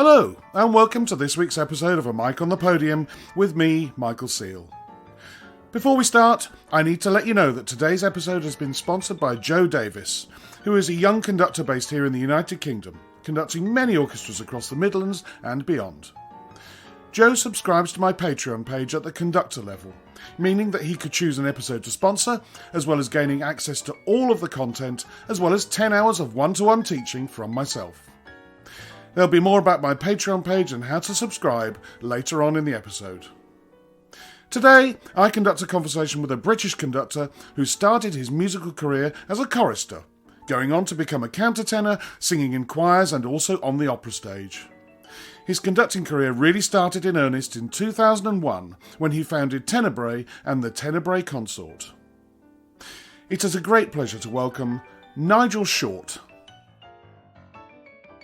Hello, and welcome to this week's episode of A Mic on the Podium with me, Michael Seal. Before we start, I need to let you know that today's episode has been sponsored by Joe Davis, who is a young conductor based here in the United Kingdom, conducting many orchestras across the Midlands and beyond. Joe subscribes to my Patreon page at the conductor level, meaning that he could choose an episode to sponsor, as well as gaining access to all of the content, as well as 10 hours of one-to-one teaching from myself. There'll be more about my Patreon page and how to subscribe later on in the episode. Today, I conduct a conversation with a British conductor who started his musical career as a chorister, going on to become a countertenor, singing in choirs and also on the opera stage. His conducting career really started in earnest in 2001 when he founded Tenebrae and the Tenebrae Consort. It is a great pleasure to welcome Nigel Short.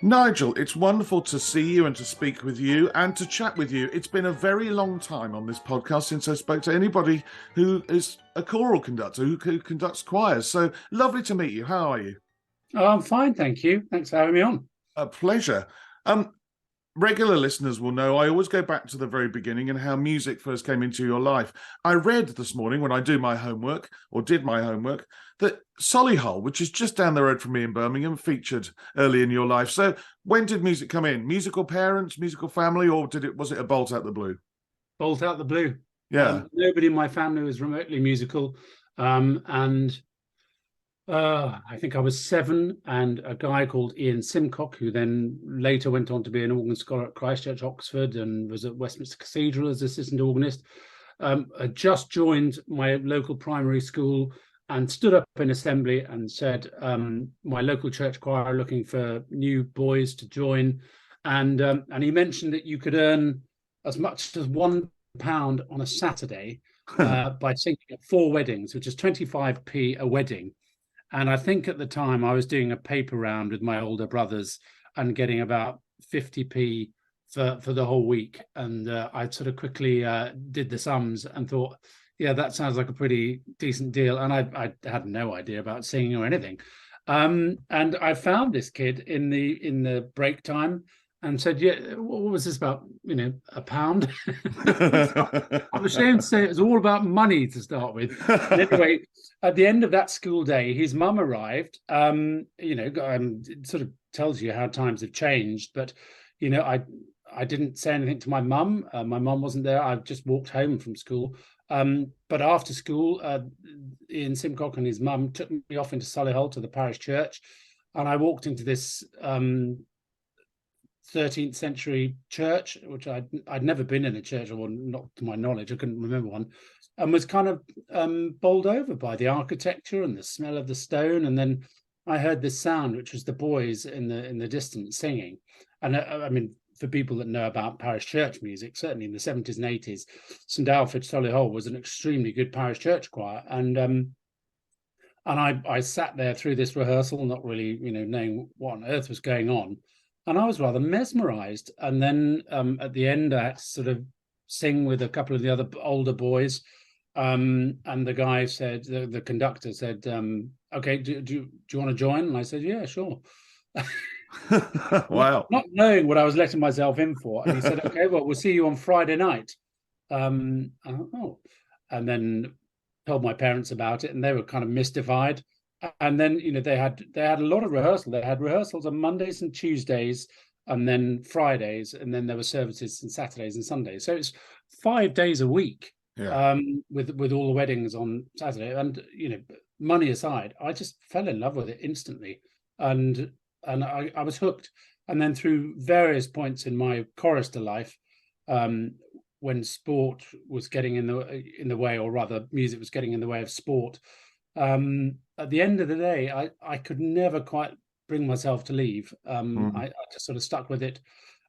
Nigel, it's wonderful to see you and to speak with you and to chat with you. It's been a very long time on this podcast since I spoke to anybody who is a choral conductor, who conducts choirs. So lovely to meet you. How are you? Oh, I'm fine, thank you. Thanks for having me on. A pleasure. Regular listeners will know I always go back to the very beginning and how music first came into your life. I read this morning when I did my homework, that Solihull, which is just down the road from me in Birmingham, featured early in your life. So when did music come in? Musical parents, musical family, or was it a bolt out the blue? Bolt out the blue. Yeah. Nobody in my family was remotely musical. I think I was 7, and a guy called Ian Simcock, who then later went on to be an organ scholar at Christ Church, Oxford, and was at Westminster Cathedral as assistant organist, had just joined my local primary school and stood up in assembly and said, my local church choir are looking for new boys to join. And he mentioned that you could earn as much as £1 on a Saturday by singing at 4 weddings, which is 25p a wedding. And I think at the time I was doing a paper round with my older brothers and getting about 50p for the whole week. And I sort of quickly did the sums and thought, yeah, that sounds like a pretty decent deal. And I had no idea about singing or anything. And I found this kid in the break time and said, yeah, what was this about? £1? I'm ashamed to say it was all about money to start with. And anyway, at the end of that school day, his mum arrived. It sort of tells you how times have changed. But, I didn't say anything to my mum. My mum wasn't there. I just walked home from school. But after school, Ian Simcock and his mum took me off into Solihull to the parish church. And I walked into this 13th century church, which I'd never been in a church, or not to my knowledge, I couldn't remember one, and was kind of bowled over by the architecture and the smell of the stone. And then I heard this sound, which was the boys in the distance singing. And I mean, for people that know about parish church music, certainly in the 70s and 80s, St Alfred Solihull was an extremely good parish church choir. And I sat there through this rehearsal, not really, knowing what on earth was going on. And I was rather mesmerized. And then at the end, I had to sort of sing with a couple of the other older boys. And the guy said, the conductor said, okay, do you want to join? And I said, yeah, sure. Wow. Not knowing what I was letting myself in for. And he said, okay, well, we'll see you on Friday night. And then told my parents about it, and they were kind of mystified. And then, they had a lot of rehearsal. They had rehearsals on Mondays and Tuesdays, and then Fridays, and then there were services on Saturdays and Sundays. So it's 5 days a week, yeah. with all the weddings on Saturday. And money aside, I just fell in love with it instantly, and I was hooked. And then through various points in my chorister life, when sport was getting in the way, or rather, music was getting in the way of sport. At the end of the day, I could never quite bring myself to leave. I just sort of stuck with it.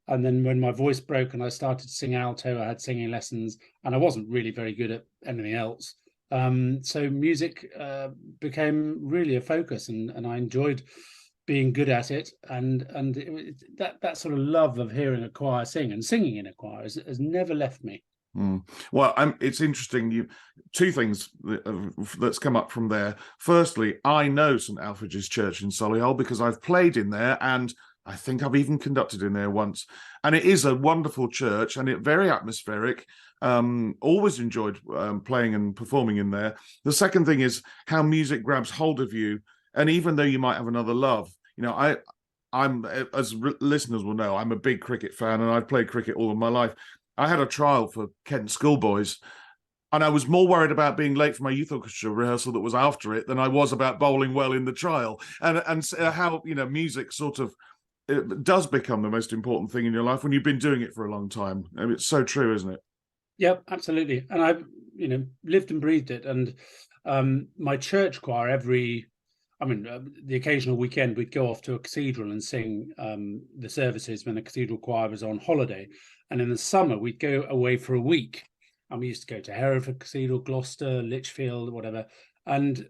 And then when my voice broke and I started to sing alto, I had singing lessons, and I wasn't really very good at anything else. So music became really a focus, and I enjoyed being good at it. And that sort of love of hearing a choir sing and singing in a choir has never left me. Well, it's interesting. Two things that's come up from there. Firstly, I know St Alfred's Church in Solihull because I've played in there, and I think I've even conducted in there once, and it is a wonderful church, and it very atmospheric. Always enjoyed playing and performing in there. The second thing is how music grabs hold of you, and even though you might have another love, I'm, as listeners will know, I'm a big cricket fan, and I've played cricket all of my life. I had a trial for Kent schoolboys, and I was more worried about being late for my youth orchestra rehearsal that was after it than I was about bowling well in the trial, and how music sort of, it does become the most important thing in your life when you've been doing it for a long time. I mean, it's so true, isn't it? Yep, absolutely. And I've, lived and breathed it. And my church choir, the occasional weekend, we'd go off to a cathedral and sing the services when the cathedral choir was on holiday. And in the summer, we'd go away for a week. And we used to go to Hereford Cathedral, Gloucester, Lichfield, whatever. And,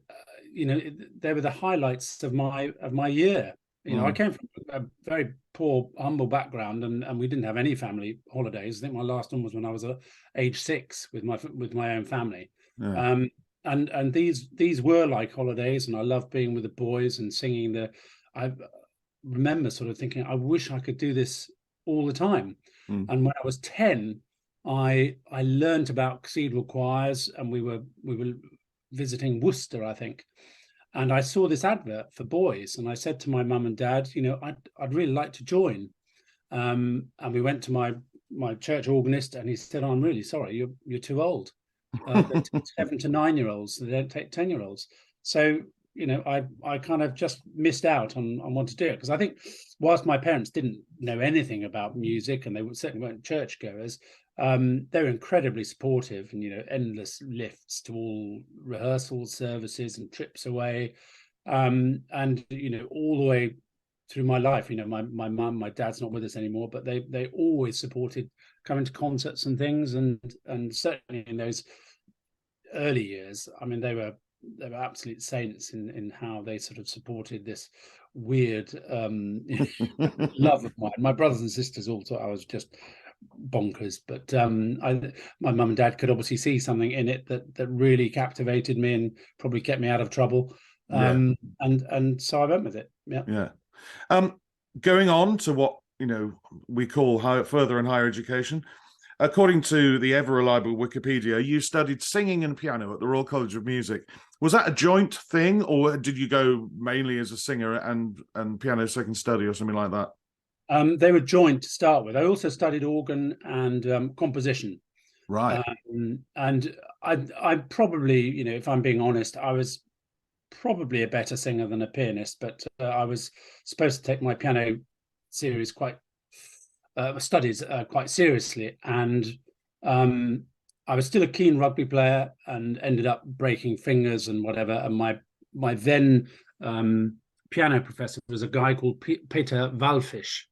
they were the highlights of my year. I came from a very poor, humble background, and we didn't have any family holidays. I think my last one was when I was age 6 with my own family. Yeah. And these were like holidays, and I loved being with the boys and singing. I remember sort of thinking, I wish I could do this all the time. And when I was 10, I learned about cathedral choirs, and we were visiting Worcester, I think. And I saw this advert for boys, and I said to my mum and dad, I'd really like to join. And we went to my church organist, and he said, I'm really sorry, you're too old. They take 7 to 9-year-olds, they don't take 10-year-olds. So, I kind of just missed out on what to do, because I think whilst my parents didn't know anything about music, and they certainly weren't churchgoers, they were incredibly supportive, and endless lifts to all rehearsals, services, and trips away, and all the way through my life. My mum, my dad's not with us anymore, but they always supported coming to concerts and things, and certainly in those early years, they were absolute saints in how they sort of supported this weird love of mine. My brothers and sisters all thought I was just bonkers, but my mum and dad could obviously see something in it that really captivated me and probably kept me out of trouble. And so I went with it. Yeah. Going on to what we call further and higher education. According to the ever reliable Wikipedia, you studied singing and piano at the Royal College of Music. Was that a joint thing, or did you go mainly as a singer and piano second study or something like that? They were joint to start with. I also studied organ and composition. Right. And I probably, if I'm being honest, I was probably a better singer than a pianist, but I was supposed to take my piano series studies quite seriously, and I was still a keen rugby player and ended up breaking fingers and whatever. And my then piano professor was a guy called Peter Walfish,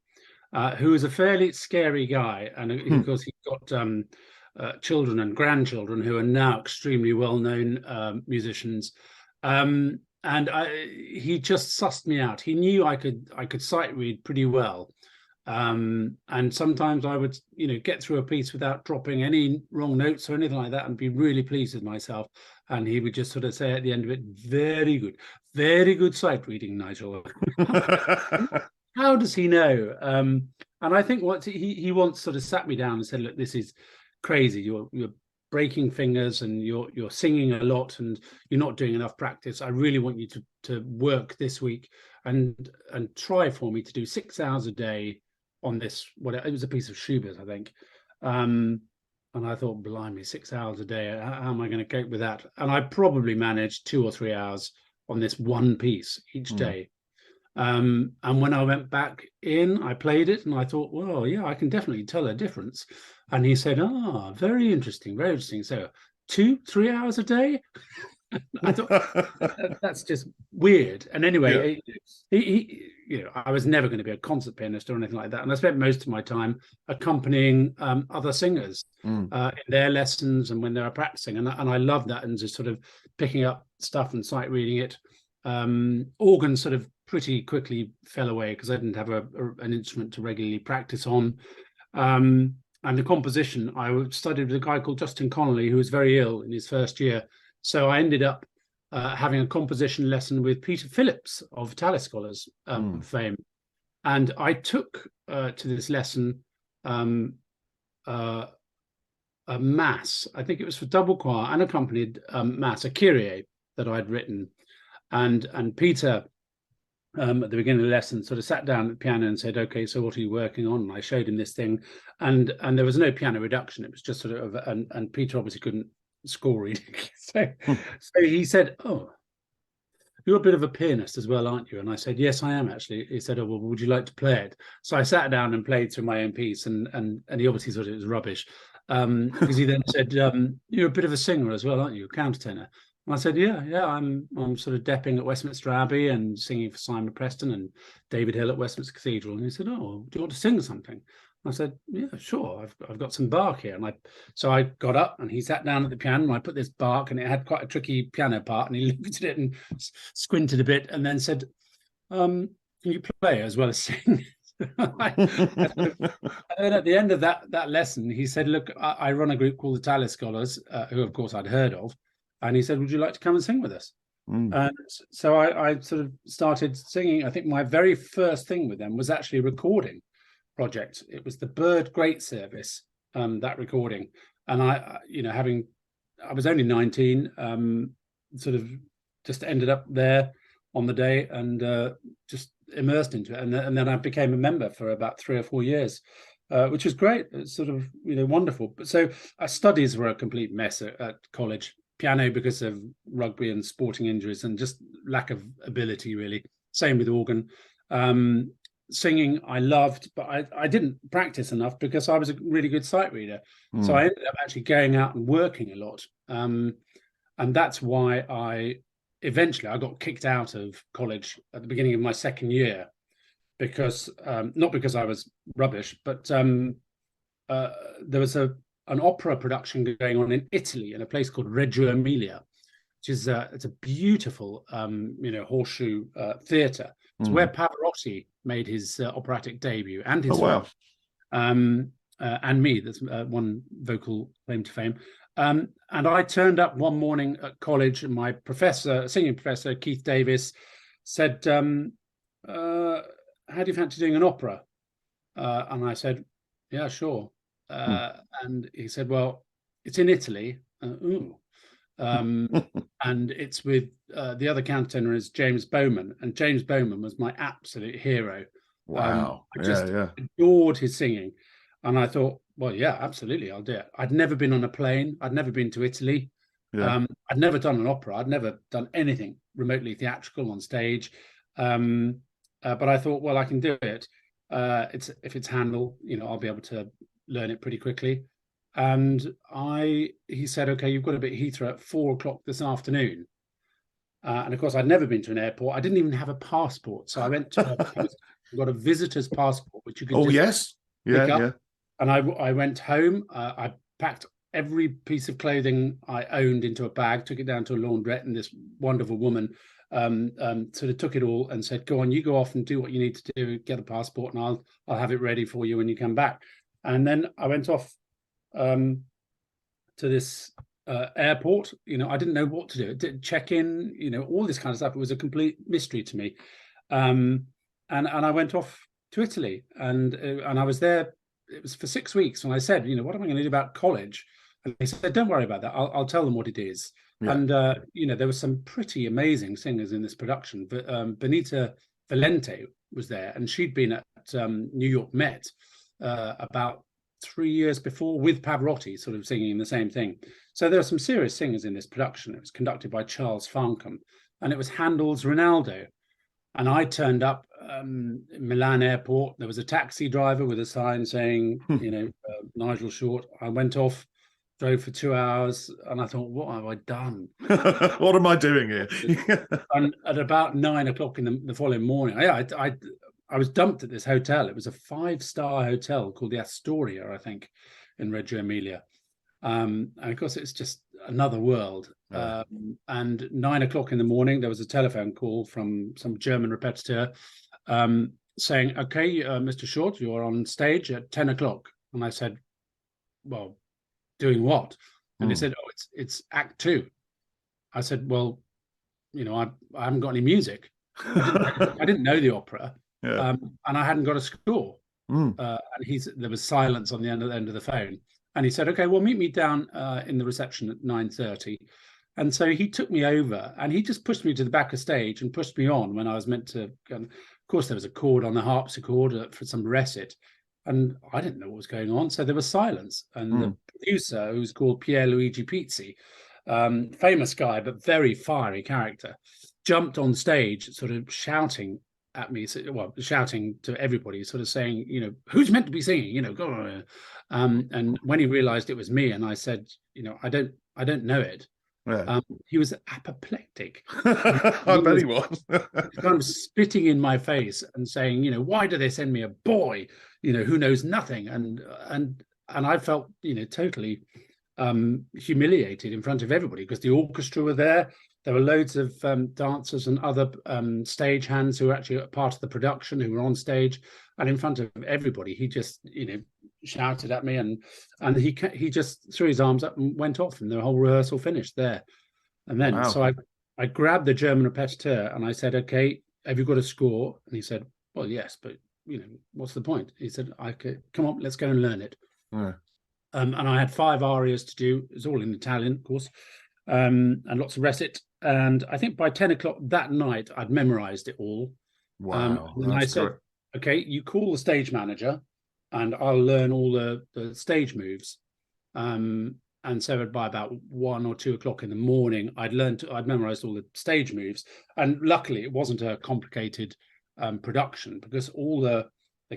who was a fairly scary guy, and of course he's got children and grandchildren who are now extremely well-known musicians. And he just sussed me out. He knew I could sight read pretty well. And sometimes I would, get through a piece without dropping any wrong notes or anything like that, and be really pleased with myself. And he would just sort of say at the end of it, very good sight reading, Nigel. How does he know? And I think what he once sort of sat me down and said, look, this is crazy. You're breaking fingers, and you're singing a lot, and you're not doing enough practice. I really want you to work this week and try for me to do 6 hours a day on this. It was a piece of Schubert, I think. And I thought, blimey, 6 hours a day, how am I going to cope with that? And I probably managed 2 or 3 hours on this one piece each day. And when I went back in, I played it, and I thought, well, yeah, I can definitely tell a difference. And he said, very interesting, very interesting. So 2-3 hours a day? I thought that's just weird. And anyway, he I was never going to be a concert pianist or anything like that. And I spent most of my time accompanying other singers in their lessons and when they were practicing. And I loved that, and just sort of picking up stuff and sight reading it. Organ sort of pretty quickly fell away because I didn't have an instrument to regularly practice on. And the composition, I studied with a guy called Justin Connolly, who was very ill in his first year. So I ended up having a composition lesson with Peter Phillips of Tallis Scholars fame. And I took to this lesson uh, a mass. I think it was for double choir, unaccompanied mass, a Kyrie that I'd written. And Peter, at the beginning of the lesson, sort of sat down at the piano and said, "Okay, so what are you working on?" And I showed him this thing, and there was no piano reduction. It was just sort of, and Peter obviously couldn't score reading, so he said, "Oh, you're a bit of a pianist as well, aren't you?" And I said, "Yes, I am actually." He said, "Oh, well, would you like to play it?" So I sat down and played through my own piece, and he obviously thought it was rubbish, because he then said, "You're a bit of a singer as well, aren't you? Countertenor." And I said, "Yeah, I'm sort of depping at Westminster Abbey and singing for Simon Preston and David Hill at Westminster Cathedral." And he said, "Oh, do you want to sing something?" I said, "Yeah, sure. I've got some Bach here." And so I got up and he sat down at the piano and I put this Bach, and it had quite a tricky piano part, and he looked at it and squinted a bit and then said, "Can you play as well as sing?" And then at the end of that lesson, he said, "Look, I run a group called the Tyler Scholars, who of course I'd heard of." And he said, "Would you like to come and sing with us?" And so I sort of started singing. I think my very first thing with them was actually a recording project. It was the Bird Great Service, that recording. And I was only 19, sort of just ended up there on the day and just immersed into it. And then I became a member for about 3 or 4 years, which was great. It's sort of, wonderful. But so studies were a complete mess at college. Piano because of rugby and sporting injuries and just lack of ability, really. Same with organ. Singing I loved, but I didn't practice enough because I was a really good sight reader. So I ended up actually going out and working a lot. And that's why I eventually got kicked out of college at the beginning of my second year, because not because I was rubbish, but there was an opera production going on in Italy in a place called Reggio Emilia, which is it's a beautiful horseshoe theatre. It's where Pavarotti made his operatic debut, and his father, and me. That's one vocal claim to fame. And I turned up one morning at college, and my professor, singing professor, Keith Davis, said, "How do you fancy doing an opera?" And I said, "Yeah, sure." And he said, "Well, it's in Italy." And it's with the other countertenor is James Bowman, and James Bowman was my absolute hero. Wow. I just adored his singing, and I thought, well, yeah, absolutely, I'll do it. I'd never been on a plane. I'd never been to Italy. I'd never done an opera. I'd never done anything remotely theatrical on stage. But I thought, well, I can do it. If it's Handel, I'll be able to learn it pretty quickly. And he said, "Okay, you've got to be at Heathrow at 4 o'clock this afternoon." And of course, I'd never been to an airport. I didn't even have a passport. So I went to got a visitor's passport, which you could pick up. And I went home. I packed every piece of clothing I owned into a bag, took it down to a laundrette, and this wonderful woman sort of took it all and said, "Go on, you go off and do what you need to do, get a passport, and I'll have it ready for you when you come back." And then I went off to this airport. I didn't know what to do. Did check in, all this kind of stuff. It was a complete mystery to me. And I went off to Italy, and I was there. It was for 6 weeks, and I said, "What am I going to do about college?" And they said, "Don't worry about that. I'll tell them what it is." And there were some pretty amazing singers in this production. But Benita Valente was there, and she'd been at New York Met about 3 years before with Pavarotti, sort of singing the same thing. So there are some serious singers in this production. It was conducted by Charles Farncombe, and it was Handel's Rinaldo. And I turned up Milan airport. There was a taxi driver with a sign saying, Nigel Short. I went off, drove for 2 hours, and I thought, what have I done? What am I doing here? And at about 9 o'clock in the following morning, I was dumped at this hotel. It was a 5-star hotel called the Astoria, I think, in Reggio Emilia. And of course, it's just another world. And 9 o'clock in the morning, there was a telephone call from some German repetiteur saying, "Okay, Mr. Short, you're on stage at 10 o'clock. And I said, "Well, doing what?" And they said, "Oh, it's Act 2. I said, "Well, I haven't got any music." I didn't know the opera. Yeah. And I hadn't got a score. Mm. And there was silence on the end of the phone. And he said, "Okay, well, meet me down in the reception at 9:30." And so he took me over, and he just pushed me to the back of stage and pushed me on when I was meant to. Of course, there was a chord on the harpsichord for some recit, and I didn't know what was going on. So there was silence, and the producer, who's called Pierluigi Pizzi, famous guy but very fiery character, jumped on stage, sort of shouting at me, well, shouting to everybody, sort of saying, who's meant to be singing, go on. And when he realized it was me, and I said, I don't know it. Yeah. He was apoplectic. I bet he was. Kind of spitting in my face and saying, why do they send me a boy, who knows nothing? And I felt, totally humiliated in front of everybody, because the orchestra were there. There were loads of dancers and other stage hands who were actually part of the production, who were on stage, and in front of everybody, he just, shouted at me, and he just threw his arms up and went off, and the whole rehearsal finished there. And then, Wow. so I grabbed the German repetiteur and I said, "Okay, have you got a score?" And he said, "Well, yes, but what's the point?" He said, "Come on, let's go and learn it." Yeah. And I had 5 arias to do. It was all in Italian, of course, and lots of recit. And I think by 10 o'clock that night, I'd memorized it all. Wow. And I said, "Okay, you call the stage manager, and I'll learn all the stage moves." And so by about 1 or 2 o'clock in the morning, I'd memorized all the stage moves. And luckily, it wasn't a complicated production, because all the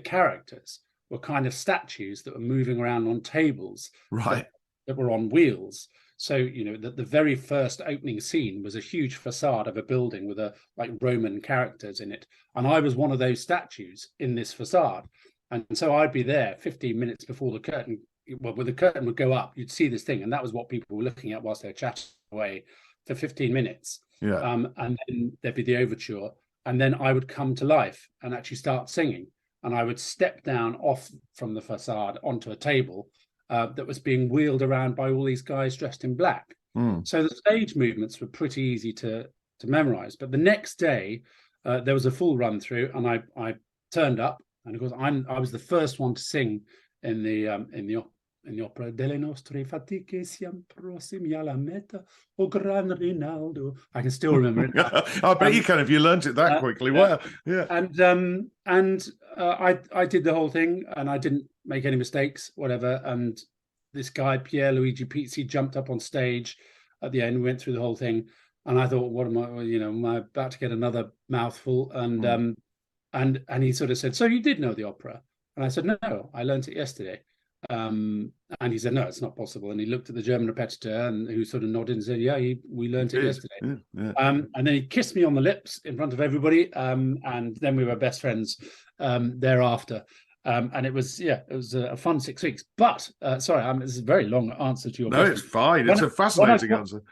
characters were kind of statues that were moving around on tables, right, that were on wheels. So, the very first opening scene was a huge facade of a building with like Roman characters in it. And I was one of those statues in this facade. And so I'd be there 15 minutes before the curtain. Well, when the curtain would go up, you'd see this thing. And that was what people were looking at whilst they were chatting away for 15 minutes. Yeah. And then there'd be the overture. And then I would come to life and actually start singing. And I would step down off from the facade onto a table that was being wheeled around by all these guys dressed in black. So the stage movements were pretty easy to memorize. But the next day, there was a full run through, and I turned up, and of course I was the first one to sing in the opera Delle nostre fatiche siamo prossimi alla meta, o gran Rinaldo. I can still remember it. I bet you can if you learnt it that quickly. Wow. Yeah. And I did the whole thing, and I didn't make any mistakes, whatever. And this guy Pierluigi Pizzi jumped up on stage at the end. We went through the whole thing, and I thought, what am I about to get another mouthful? And and he sort of said, "So you did know the opera?" And I said, "No, I learnt it yesterday." And he said, "No, it's not possible." And he looked at the German repetiteur, and who sort of nodded and said, "Yeah, we learnt it yesterday." Yeah. And then he kissed me on the lips in front of everybody, and then we were best friends thereafter. And it was a fun 6 weeks. But sorry, this is a very long answer to your question. No, it's fine. It's a fascinating answer.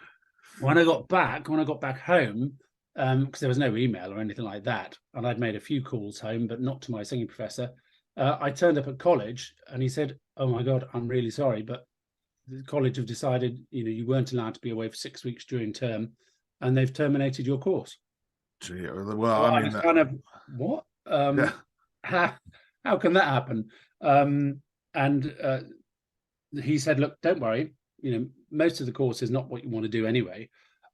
When I got back home, because there was no email or anything like that, and I'd made a few calls home, but not to my singing professor. I turned up at college, and he said, "Oh my God, I'm really sorry, but the college have decided, you weren't allowed to be away for 6 weeks during term, and they've terminated your course." Gee, well, So I mean, kind of, what? How can that happen? And he said, "Look, don't worry. Most of the course is not what you want to do anyway.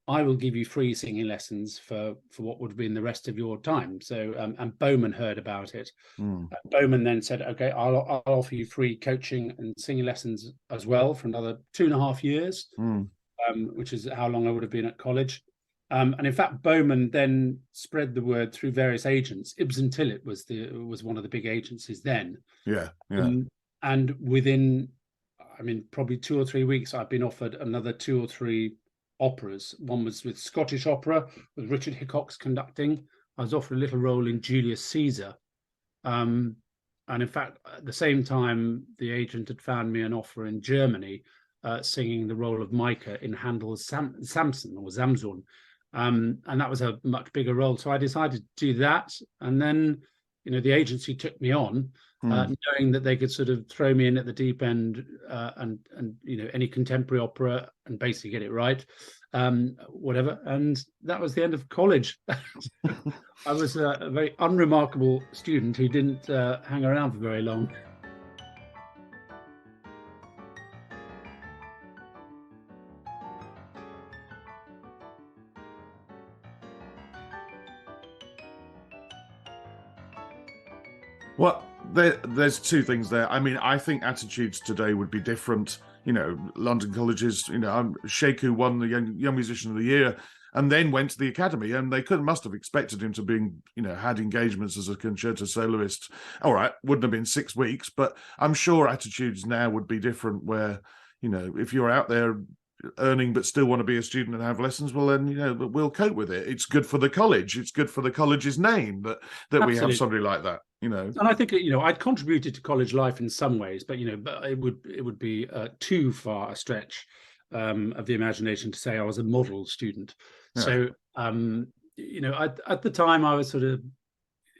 I will give you free singing lessons for what would have been the rest of your time." So, and Bowman heard about it. Bowman then said, "Okay, I'll offer you free coaching and singing lessons as well for another 2.5 years, which is how long I would have been at college." And in fact, Bowman then spread the word through various agents. Ibsen Tillett was one of the big agencies then. Yeah. And within, probably 2 or 3 weeks, I've been offered another 2 or 3 operas. One was with Scottish Opera, with Richard Hickox conducting. I was offered a little role in Julius Caesar. And in fact, at the same time, the agent had found me an offer in Germany, singing the role of Micah in Handel's Samson or Samson. And that was a much bigger role. So I decided to do that. And then the agency took me on, knowing that they could sort of throw me in at the deep end, and any contemporary opera and basically get it right, whatever. And that was the end of college. I was a very unremarkable student who didn't hang around for very long. Well, there's two things there. I mean, I think attitudes today would be different. London colleges, Sheku won the young Musician of the Year and then went to the academy, and they must have expected him to be, had engagements as a concerto soloist. All right, wouldn't have been 6 weeks, but I'm sure attitudes now would be different where, if you're out there earning but still want to be a student and have lessons, well then, we'll cope with it. It's good for the college. It's good for the college's name that we have somebody like that. And I think I'd contributed to college life in some ways, but but it would be too far a stretch of the imagination to say I was a model student. Yeah. So at the time I was sort of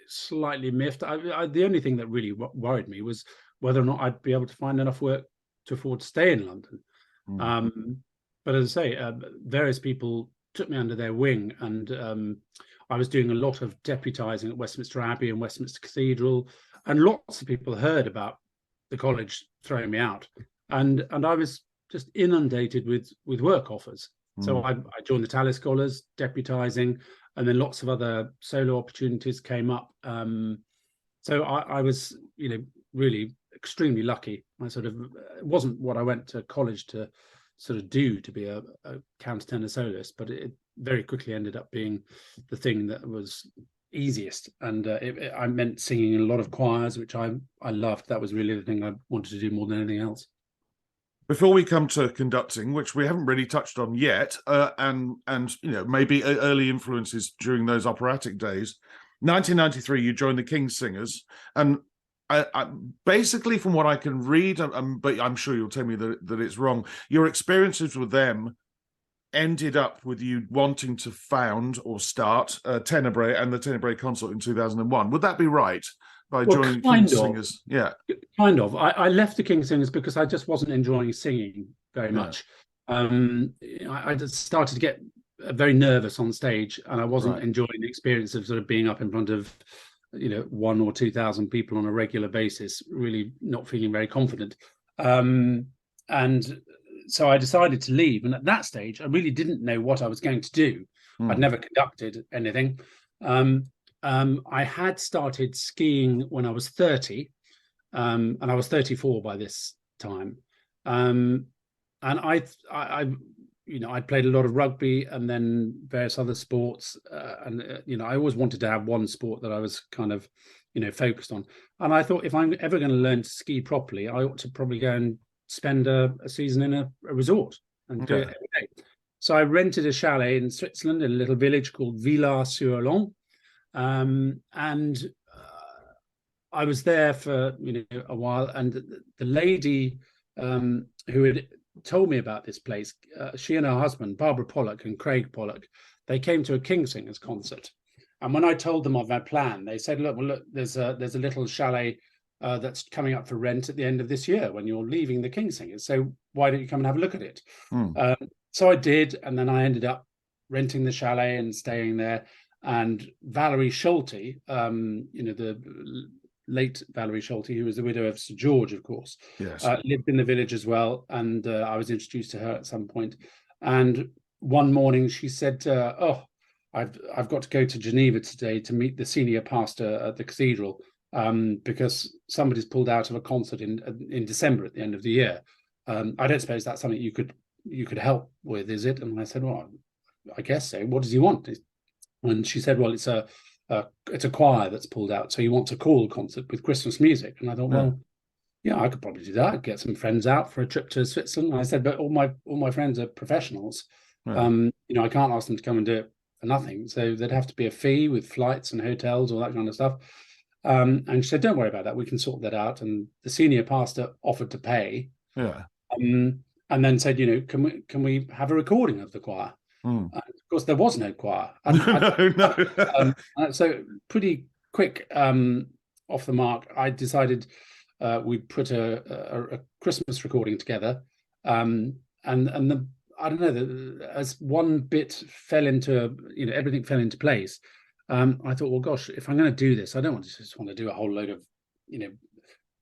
slightly miffed. The only thing that really worried me was whether or not I'd be able to find enough work to afford to stay in London. But as I say, various people took me under their wing, and I was doing a lot of deputising at Westminster Abbey and Westminster Cathedral, and lots of people heard about the college throwing me out, and I was just inundated with work offers. So I joined the Tallis Scholars, deputising, and then lots of other solo opportunities came up. So I was, really extremely lucky. It wasn't what I went to college to sort of do, to be a countertenor soloist, but it very quickly ended up being the thing that was easiest, and I meant singing in a lot of choirs, which I loved. That was really the thing I wanted to do more than anything else. Before we come to conducting, which we haven't really touched on yet, and maybe early influences during those operatic days, 1993 you joined the King's Singers, and I basically, from what I can read, but I'm sure you'll tell me that it's wrong, your experiences with them ended up with you wanting to found or start Tenebrae and the Tenebrae Consort in 2001. Would that be right? By joining King's Singers? Yeah. Kind of. I left the King's Singers because I just wasn't enjoying singing very much. I just started to get very nervous on stage, and I wasn't enjoying the experience of sort of being up in front of 1,000 or 2,000 people on a regular basis, really not feeling very confident. And so I decided to leave. And at that stage, I really didn't know what I was going to do. I'd never conducted anything. I had started skiing when I was 30, and I was 34 by this time. And I'd played a lot of rugby and then various other sports, and I always wanted to have one sport that I was kind of focused on. And I thought, if I'm ever going to learn to ski properly, I ought to probably go and spend a season in a resort and do it every day. So I rented a chalet in Switzerland in a little village called Villars-sur-Olon, and I was there for a while. And the lady who had told me about this place, she and her husband, Barbara Pollock and Craig Pollock, they came to a King's Singers concert. And when I told them of my plan, they said, look, there's a little chalet that's coming up for rent at the end of this year when you're leaving the King's Singers. So why don't you come and have a look at it? So I did, and then I ended up renting the chalet and staying there. And Valerie Schulte, the late Valerie Schulte, who was the widow of Sir George, of course, lived in the village as well. And I was introduced to her at some point. And one morning she said, I've got to go to Geneva today to meet the senior pastor at the cathedral, because somebody's pulled out of a concert in December at the end of the year. I don't suppose that's something you could help with, is it? And I said, well, I guess so. What does he want? And she said, well, it's a choir that's pulled out, so he wants a choral concert with Christmas music. And I thought, well, yeah, I could probably do that. I'd get some friends out for a trip to Switzerland. And I said, but all my friends are professionals. I can't ask them to come and do it for nothing. So there'd have to be a fee with flights and hotels, all that kind of stuff. And she said, don't worry about that. We can sort that out. And the senior pastor offered to pay. Yeah. And then said, can we have a recording of the choir? Of course, there was no choir. So pretty quick off the mark, I decided we'd put a Christmas recording together, and the I don't know, as one bit fell into, everything fell into place. I thought, well, gosh, if I'm going to do this, I don't just want to do a whole load of,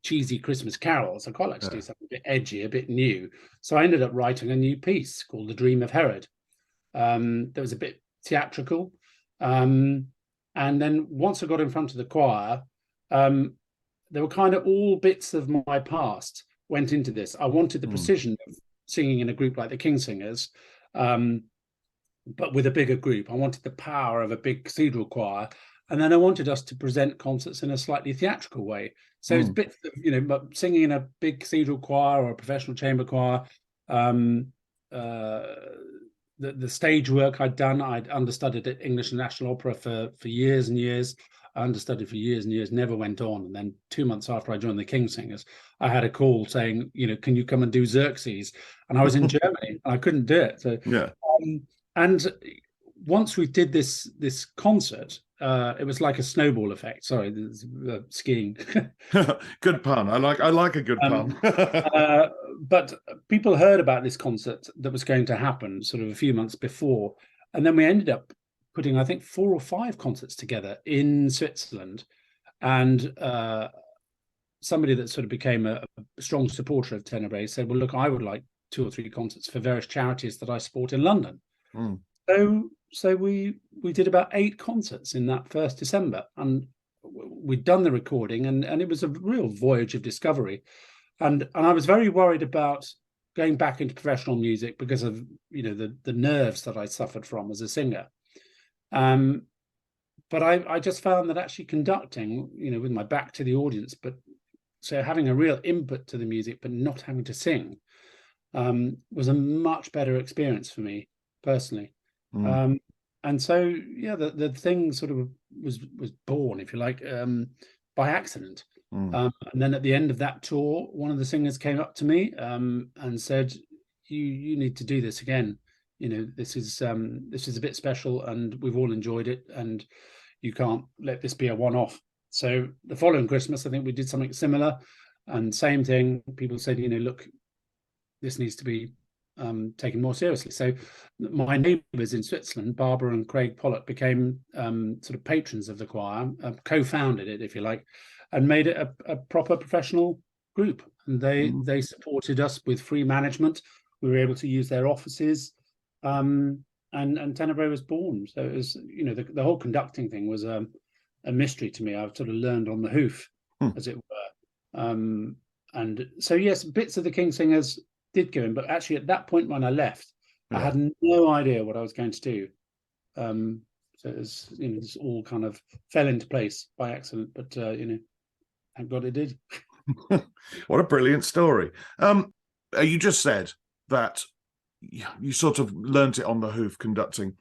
cheesy Christmas carols. I quite like to do something a bit edgy, a bit new. So I ended up writing a new piece called The Dream of Herod. That was a bit theatrical. And then once I got in front of the choir, there were kind of all bits of my past went into this. I wanted the precision of singing in a group like the King Singers, but with a bigger group. I wanted the power of a big cathedral choir. And then I wanted us to present concerts in a slightly theatrical way. So it's bits of, singing in a big cathedral choir or a professional chamber choir. The stage work I'd done, I'd understudied at English National Opera for years and years. I understudied for years and years, never went on. And then 2 months after I joined the King Singers, I had a call saying, can you come and do Xerxes? And I was in Germany, and I couldn't do it. So Yeah. And once we did this concert, it was like a snowball effect. Sorry, skiing. Good pun. I like a good pun. But people heard about this concert that was going to happen sort of a few months before, and then we ended up putting, I think, 4 or 5 concerts together in Switzerland. And somebody that sort of became a strong supporter of Tenebrae said, well, look, I would like 2 or 3 concerts for various charities that I support in London. So we did about 8 concerts in that first December, and we'd done the recording, and it was a real voyage of discovery. And I was very worried about going back into professional music because of the nerves that I suffered from as a singer. But I just found that actually conducting, with my back to the audience, but so having a real input to the music, but not having to sing, was a much better experience for me personally. And so, the thing sort of was born, if you like, by accident. And then at the end of that tour, one of the singers came up to me and said, "You need to do this again. This is a bit special, and we've all enjoyed it, and you can't let this be a one-off." So the following Christmas, I think we did something similar, and same thing. People said, look, this needs to be taken more seriously. So my neighbours in Switzerland, Barbara and Craig Pollock, became sort of patrons of the choir, co-founded it, if you like, and made it a proper professional group. And they supported us with free management. We were able to use their offices, and Tenebrae was born. So it was, the whole conducting thing was a mystery to me. I've sort of learned on the hoof, as it were. And so, yes, bits of the King Singers did go in, but actually at that point when I left, I had no idea what I was going to do. So it was, this all kind of fell into place by accident, but thank God it did. What a brilliant story. You just said that you sort of learnt it on the hoof conducting.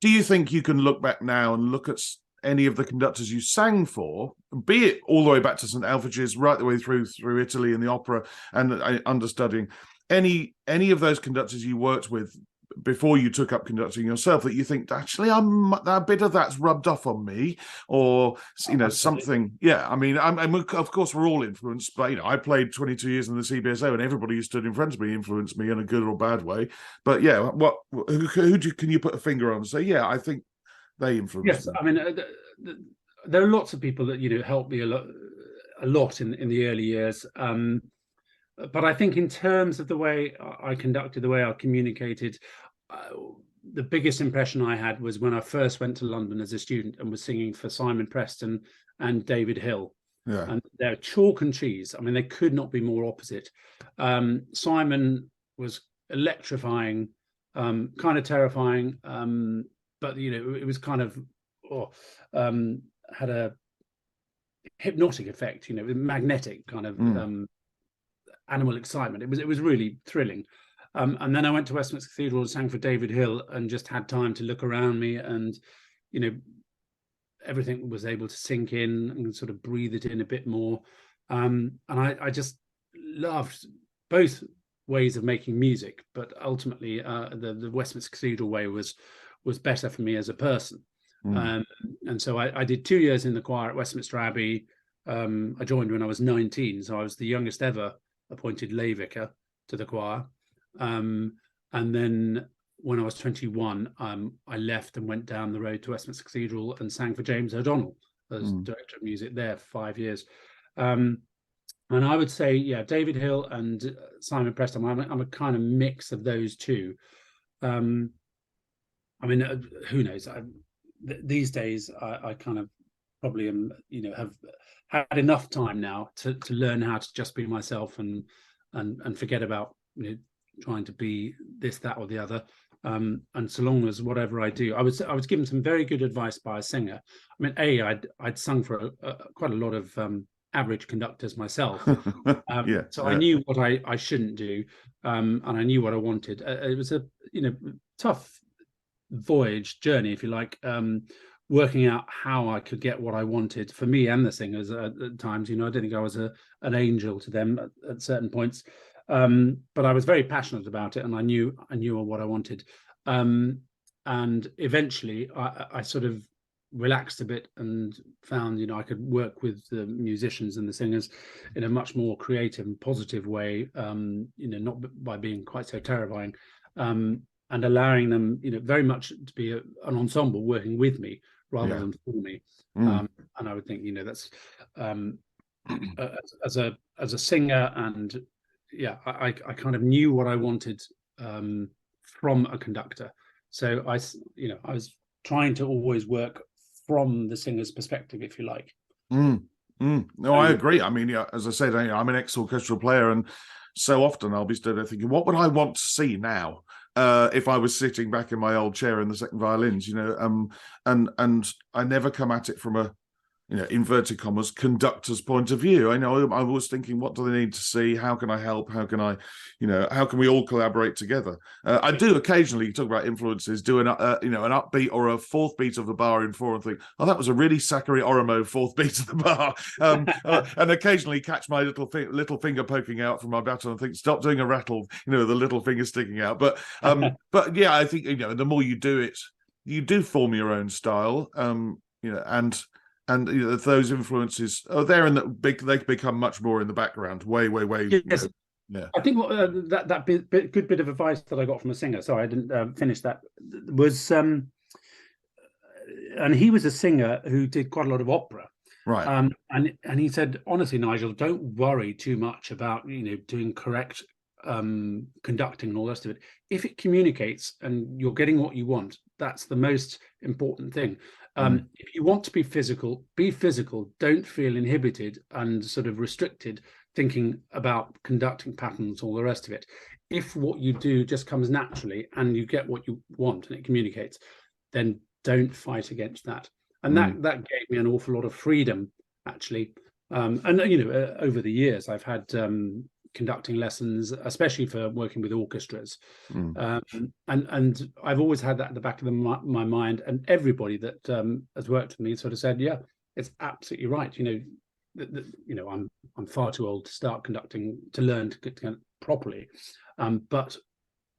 Do you think you can look back now and look at any of the conductors you sang for, be it all the way back to St. Alphege, right the way through Italy and the opera and understudying, any of those conductors you worked with before you took up conducting yourself that you think, actually, a bit of that's rubbed off on me, or something? Yeah, I mean, of course we're all influenced, but I played 22 years in the CBSO, and everybody who stood in front of me influenced me in a good or bad way. But yeah, can you put a finger on and say, yeah, I think they influenced me? Yes, I mean, there are lots of people that helped me a lot in the early years. But I think in terms of the way I conducted, the way I communicated, the biggest impression I had was when I first went to London as a student and was singing for Simon Preston and David Hill. Yeah. And they're chalk and cheese. I mean, they could not be more opposite. Simon was electrifying, kind of terrifying, but it was kind of had a hypnotic effect, magnetic kind of animal excitement. It was really thrilling. And then I went to Westminster Cathedral and sang for David Hill, and just had time to look around me, and everything was able to sink in and sort of breathe it in a bit more. And I just loved both ways of making music, but ultimately the Westminster Cathedral way was better for me as a person. And so I did 2 years in the choir at Westminster Abbey. I joined when I was 19, so I was the youngest ever appointed lay vicar to the choir. And then when I was 21, I left and went down the road to Westminster Cathedral and sang for James O'Donnell as director of music there for 5 years. And I would say, yeah, David Hill and Simon Preston, I'm a kind of mix of those two. I mean, who knows? These days, I kind of probably am, have had enough time now to learn how to just be myself and forget about trying to be this, that, or the other. And so long as whatever I do, I was given some very good advice by a singer. I mean, I'd sung for quite a lot of average conductors myself, so I knew what I shouldn't do, and I knew what I wanted. It was a tough journey, if you like, working out how I could get what I wanted for me and the singers at times. I don't think I was an angel to them at certain points, but I was very passionate about it, and I knew what I wanted. And eventually, I sort of relaxed a bit and found I could work with the musicians and the singers in a much more creative and positive way, not by being quite so terrifying, and allowing them very much to be an ensemble working with me rather than for me. And I would think that's as a singer, and I kind of knew what I wanted from a conductor, so I was trying to always work from the singer's perspective, if you like. No, I agree. I mean, as I said, I'm an ex-orchestral player, and so often I'll be stood there thinking, what would I want to see now if I was sitting back in my old chair in the second violins, and I never come at it from a inverted commas, conductor's point of view. I was thinking, what do they need to see? How can I help? How can I, how can we all collaborate together? I do occasionally talk about influences, do an upbeat or a fourth beat of the bar in four and think, oh, that was a really Zachary Oromo fourth beat of the bar. And occasionally catch my little finger poking out from my baton and think, stop doing a rattle, the little finger sticking out. But yeah, I think, the more you do it, you do form your own style, and those influences are there, and they become much more in the background, way. Yes. I think that good bit of advice that I got from a singer, sorry I didn't finish that, was and he was a singer who did quite a lot of opera, right? And he said, honestly, Nigel, don't worry too much about doing correct conducting and all the rest of it. If it communicates and you're getting what you want, that's the most important thing. If you want to be physical, be physical. Don't feel inhibited and sort of restricted thinking about conducting patterns, all the rest of it. If what you do just comes naturally and you get what you want and it communicates, then don't fight against that. And that gave me an awful lot of freedom, actually. And over the years, I've had conducting lessons, especially for working with orchestras, and I've always had that at the back of my mind. And everybody that has worked with me sort of said, yeah, it's absolutely right. I'm far too old to start conducting, to learn to properly, but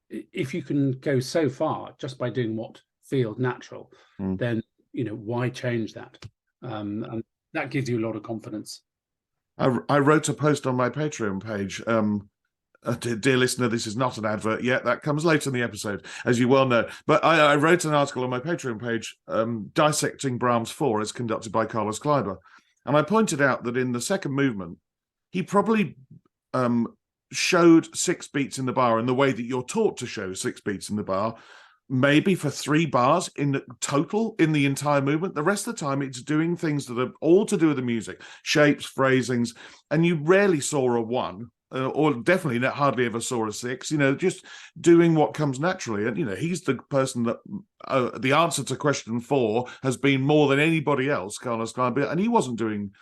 if you can go so far just by doing what feels natural, then why change that? And that gives you a lot of confidence. I wrote a post on my Patreon page. Dear listener, this is not an advert yet. That comes later in the episode, as you well know. But I wrote an article on my Patreon page dissecting Brahms 4 as conducted by Carlos Kleiber. And I pointed out that in the second movement, he probably showed 6 beats in the bar in the way that you're taught to show 6 beats in the bar, maybe for 3 bars in total in the entire movement. The rest of the time, it's doing things that are all to do with the music, shapes, phrasings, and you rarely saw a 1, or definitely hardly ever saw a 6, just doing what comes naturally. And, he's the person that the answer to question 4 has been more than anybody else, Carlos Kleiber, and he wasn't doing...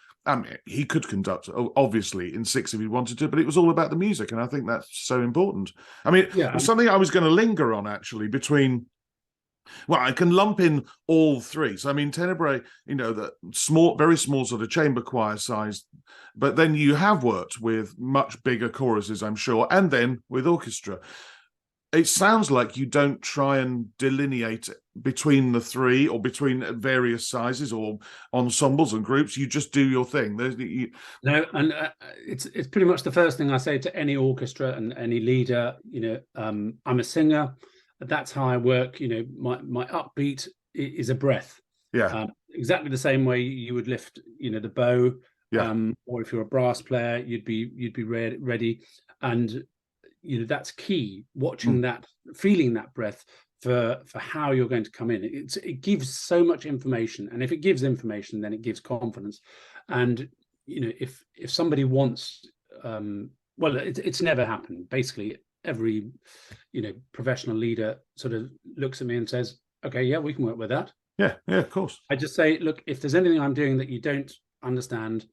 he could conduct, obviously, in 6 if he wanted to, but it was all about the music, and I think that's so important. I mean, it was something I was going to linger on, actually, between... Well, I can lump in all 3. So, I mean, Tenebrae, the small, very small sort of chamber choir size, but then you have worked with much bigger choruses, I'm sure, and then with orchestra. it sounds like you don't try and delineate between the three or between various sizes or ensembles and groups. You just do your thing. No, and it's pretty much the first thing I say to any orchestra and any leader. I'm a singer. That's how I work. My upbeat is a breath. Yeah, Exactly the same way you would lift, the bow. yeah, Or if you're a brass player, you'd be ready. And that's key. Watching mm, that, feeling that breath for how you're going to come in. It gives so much information, and if it gives information, then it gives confidence. And if somebody wants, well, it's never happened. Basically, every professional leader sort of looks at me and says, "Okay, yeah, we can work with that." yeah, yeah. Of course. I just say, "Look, if there's anything I'm doing that you don't understand,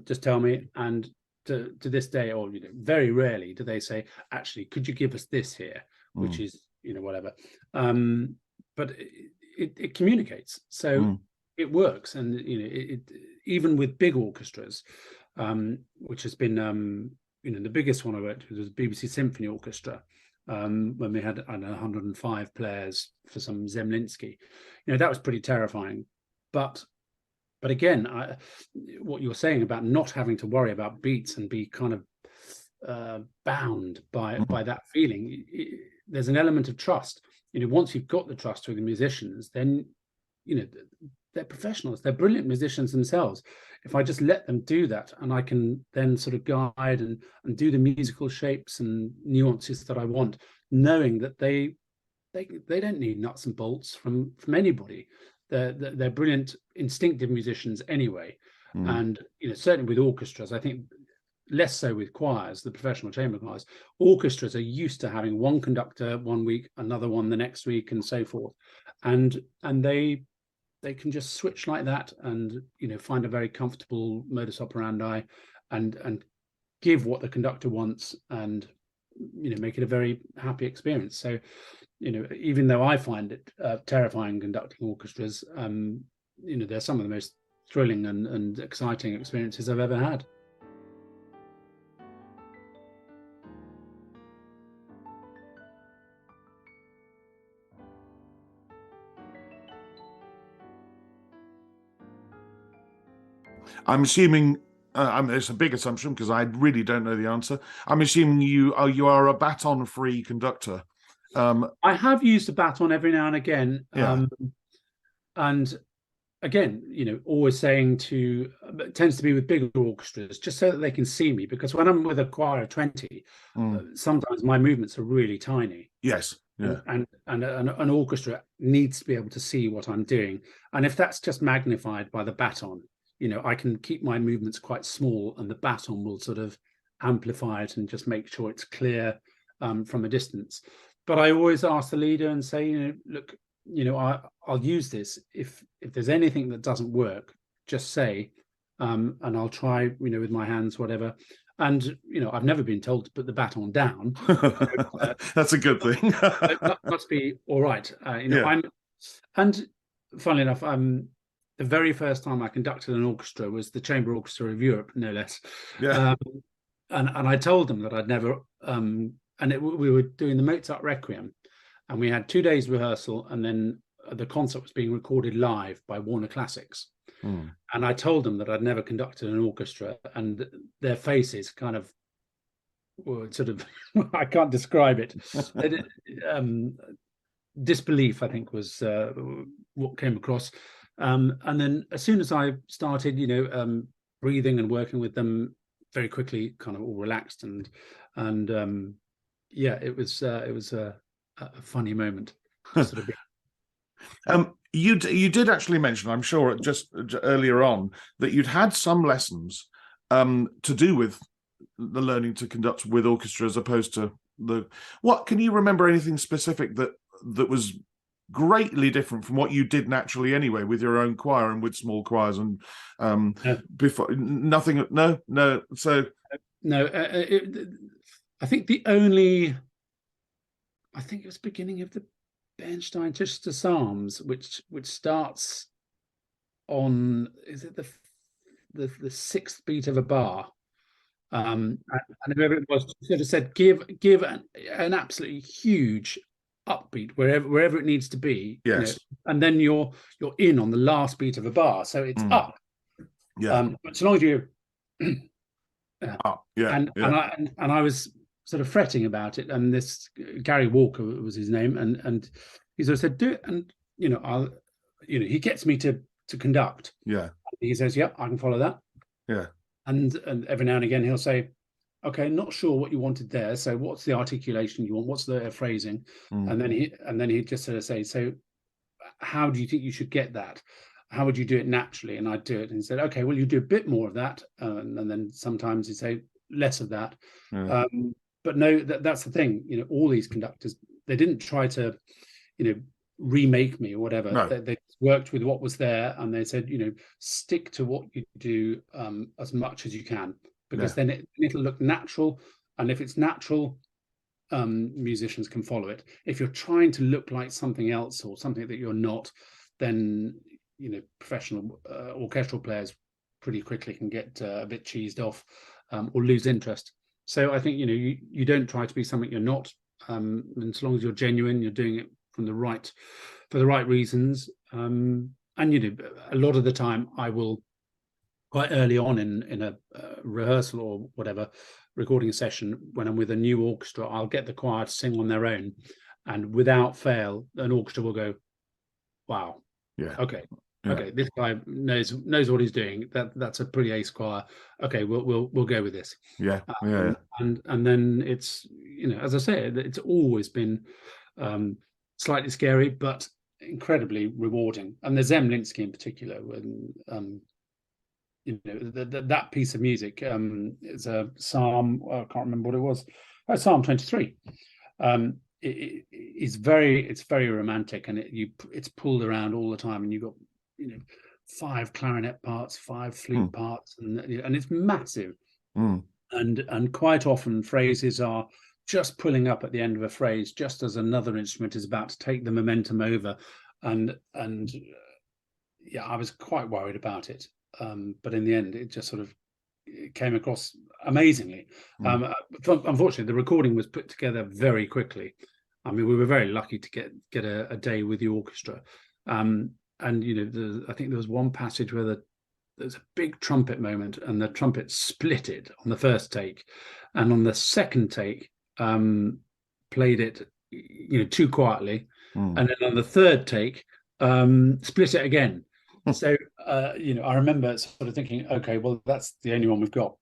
just tell me." And to this day, or very rarely do they say, "Actually, could you give us this here?" Which Mm, is whatever. But it communicates, so mm, it works. And even with big orchestras, which has been the biggest one I worked with was BBC Symphony Orchestra, when we had, I don't know, 105 players for some Zemlinsky. That was pretty terrifying. But again, what you're saying about not having to worry about beats and be kind of bound by mm, that feeling, there's an element of trust. Once you've got the trust with the musicians, then they're professionals. They're brilliant musicians themselves. If I just let them do that, and I can then sort of guide and do the musical shapes and nuances that I want, knowing that they don't need nuts and bolts from anybody. They're brilliant instinctive musicians anyway. mm. And certainly with orchestras, I think less so with choirs, the professional chamber choirs. Orchestras are used to having one conductor one week, another one the next week, and so forth. And they can just switch like that, and find a very comfortable modus operandi, and give what the conductor wants, and make it a very happy experience. So even though I find it terrifying conducting orchestras, they're some of the most thrilling and exciting experiences I've ever had. I'm assuming. It's a big assumption because I really don't know the answer. I'm assuming you are a baton-free conductor. I have used a baton every now and again, Yeah. and again, always saying it tends to be with bigger orchestras, just so that they can see me, because when I'm with a choir of 20, Mm, sometimes my movements are really tiny. yes. Yeah. And an orchestra needs to be able to see what I'm doing. And if that's just magnified by the baton, I can keep my movements quite small, and the baton will sort of amplify it and just make sure it's clear from a distance. But I always ask the leader and say, look, I'll use this. If there's anything that doesn't work, just say, and I'll try, with my hands, whatever. And I've never been told to put the baton down. That's a good thing. That must be all right. Yeah. And funnily enough, the very first time I conducted an orchestra was the Chamber Orchestra of Europe, no less. Yeah. And I told them that I'd never, we were doing the Mozart Requiem, and we had 2 days rehearsal, and then the concert was being recorded live by Warner Classics. Mm. And I told them that I'd never conducted an orchestra, and their faces kind of were sort of, I can't describe it. Disbelief, I think, was what came across. And then as soon as I started, breathing and working with them, very quickly, kind of all relaxed, and yeah, it was a funny moment. Sort of You did actually mention, I'm sure, just earlier on, that you'd had some lessons to do with the learning to conduct with orchestra as opposed to what can you remember anything specific that was greatly different from what you did naturally anyway with your own choir and with small choirs and before nothing no so no. I think I think it was beginning of the Bernstein Chichester Psalms, which starts on, is it the sixth beat of a bar, And whoever it was sort of said, give an absolutely huge upbeat wherever it needs to be, Yes. and then you're in on the last beat of a bar, so it's up. Yeah. But so long as you Up. Yeah. and Yeah. I was sort of fretting about it, and this Gary Walker was his name, and he sort of said, do it, and I'll he gets me to conduct. Yeah. He says, yep, I can follow that. Yeah. And every now and again he'll say, okay, not sure what you wanted there, so what's the articulation you want, what's the phrasing? And then he just sort of say, so how do you think you should get that? How would you do it naturally? And I'd do it, and he said, okay, well, you do a bit more of that, and then sometimes he'd say less of that. But no, that's the thing, all these conductors, they didn't try to remake me or whatever. No. They worked with what was there, and they said, stick to what you do as much as you can, because then it'll look natural. And if it's natural, musicians can follow it. If you're trying to look like something else or something that you're not, then professional orchestral players pretty quickly can get a bit cheesed off, or lose interest. So I think you don't try to be something you're not, and as long as you're genuine, you're doing it for the right reasons. And a lot of the time I will, quite early on in a rehearsal or whatever, recording a session, when I'm with a new orchestra, I'll get the choir to sing on their own, and without fail an orchestra will go, wow, okay, this guy knows what he's doing. That's a pretty ace choir. Okay, we'll go with this. And then it's, as I say, it's always been slightly scary but incredibly rewarding. And the Zemlinsky in particular, when that piece of music is a psalm, I can't remember what it was, Psalm 23. It's very romantic, and it's pulled around all the time, and you've got 5 clarinet parts, 5 flute parts, and it's massive. And quite often phrases are just pulling up at the end of a phrase, just as another instrument is about to take the momentum over. And I was quite worried about it, but in the end it just sort of came across amazingly. Unfortunately, the recording was put together very quickly. I mean, we were very lucky to get a day with the orchestra, and I think there was one passage where there's a big trumpet moment, and the trumpet splitted on the first take, and on the second take played it too quietly, and then on the third take split it again. So I remember sort of thinking, okay, well, that's the only one we've got.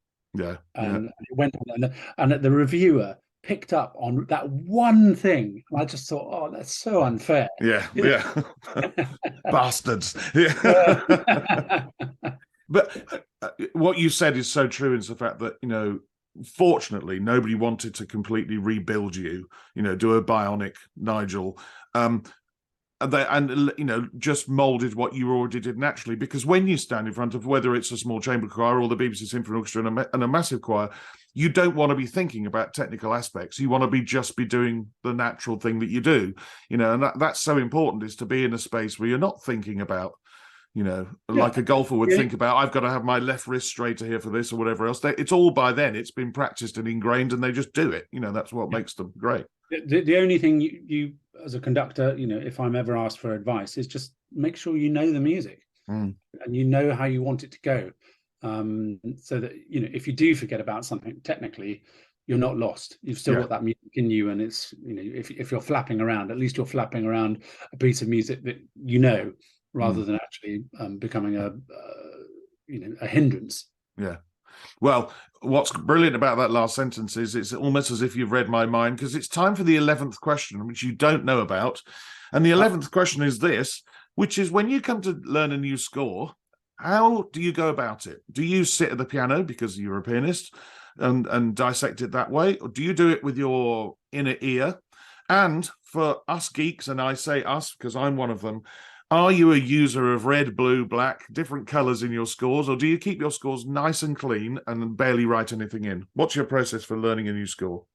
And it went on, and the reviewer picked up on that one thing, and I just thought, oh, that's so unfair. Bastards. But what you said is so true, is the fact that fortunately nobody wanted to completely rebuild you, do a bionic Nigel, and just molded what you already did naturally. Because when you stand in front of, whether it's a small chamber choir or the BBC Symphony Orchestra and a massive choir, you don't want to be thinking about technical aspects. You want to just be doing the natural thing that you do, and that's so important, is to be in a space where you're not thinking about, like a golfer would think about, I've got to have my left wrist straighter here for this or whatever else. It's all, by then it's been practiced and ingrained, and they just do it. That's what makes them great. The only thing you as a conductor, if I'm ever asked for advice, is just make sure you know the music and you know how you want it to go, so that if you do forget about something technically, you're not lost. You've still got that music in you, and it's if you're flapping around, at least you're flapping around a piece of music that rather than actually becoming a hindrance. Well, what's brilliant about that last sentence is it's almost as if you've read my mind, because it's time for the 11th question, which you don't know about. And the 11th question is this, which is, when you come to learn a new score, how do you go about it? Do you sit at the piano because you're a pianist and dissect it that way? Or do you do it with your inner ear? And for us geeks, and I say us because I'm one of them, are you a user of red, blue, black, different colours in your scores, or do you keep your scores nice and clean and barely write anything in? What's your process for learning a new score?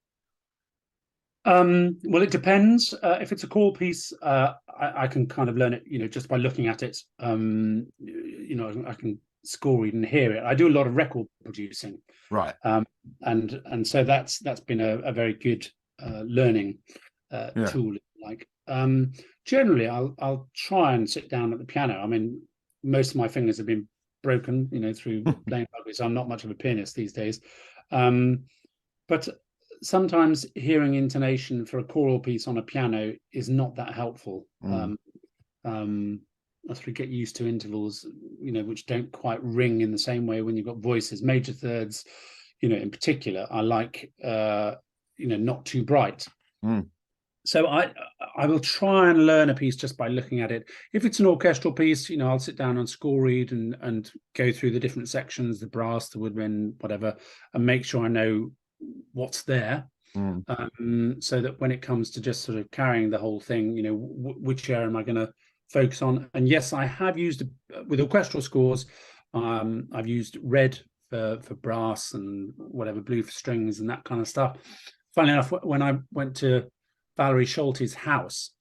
Well, it depends. If it's a call piece, I can kind of learn it, just by looking at it. I can score read and hear it. I do a lot of record producing, Right. and so that's been a very good learning Yeah. tool. Like generally, I'll try and sit down at the piano. I mean, most of my fingers have been broken, through playing rugby. So I'm not much of a pianist these days, but sometimes hearing intonation for a choral piece on a piano is not that helpful. As we get used to intervals, which don't quite ring in the same way when you've got voices. Major thirds, in particular, I like, not too bright. So I will try and learn a piece just by looking at it. If it's an orchestral piece, I'll sit down and score read and go through the different sections, the brass, the woodwind, whatever, and make sure I know what's there. So that when it comes to just sort of carrying the whole thing, which area am I going to focus on? And yes, I have used with orchestral scores. I've used red for brass and whatever, blue for strings and that kind of stuff. Funnily enough, when I went to Valerie Scholte's house,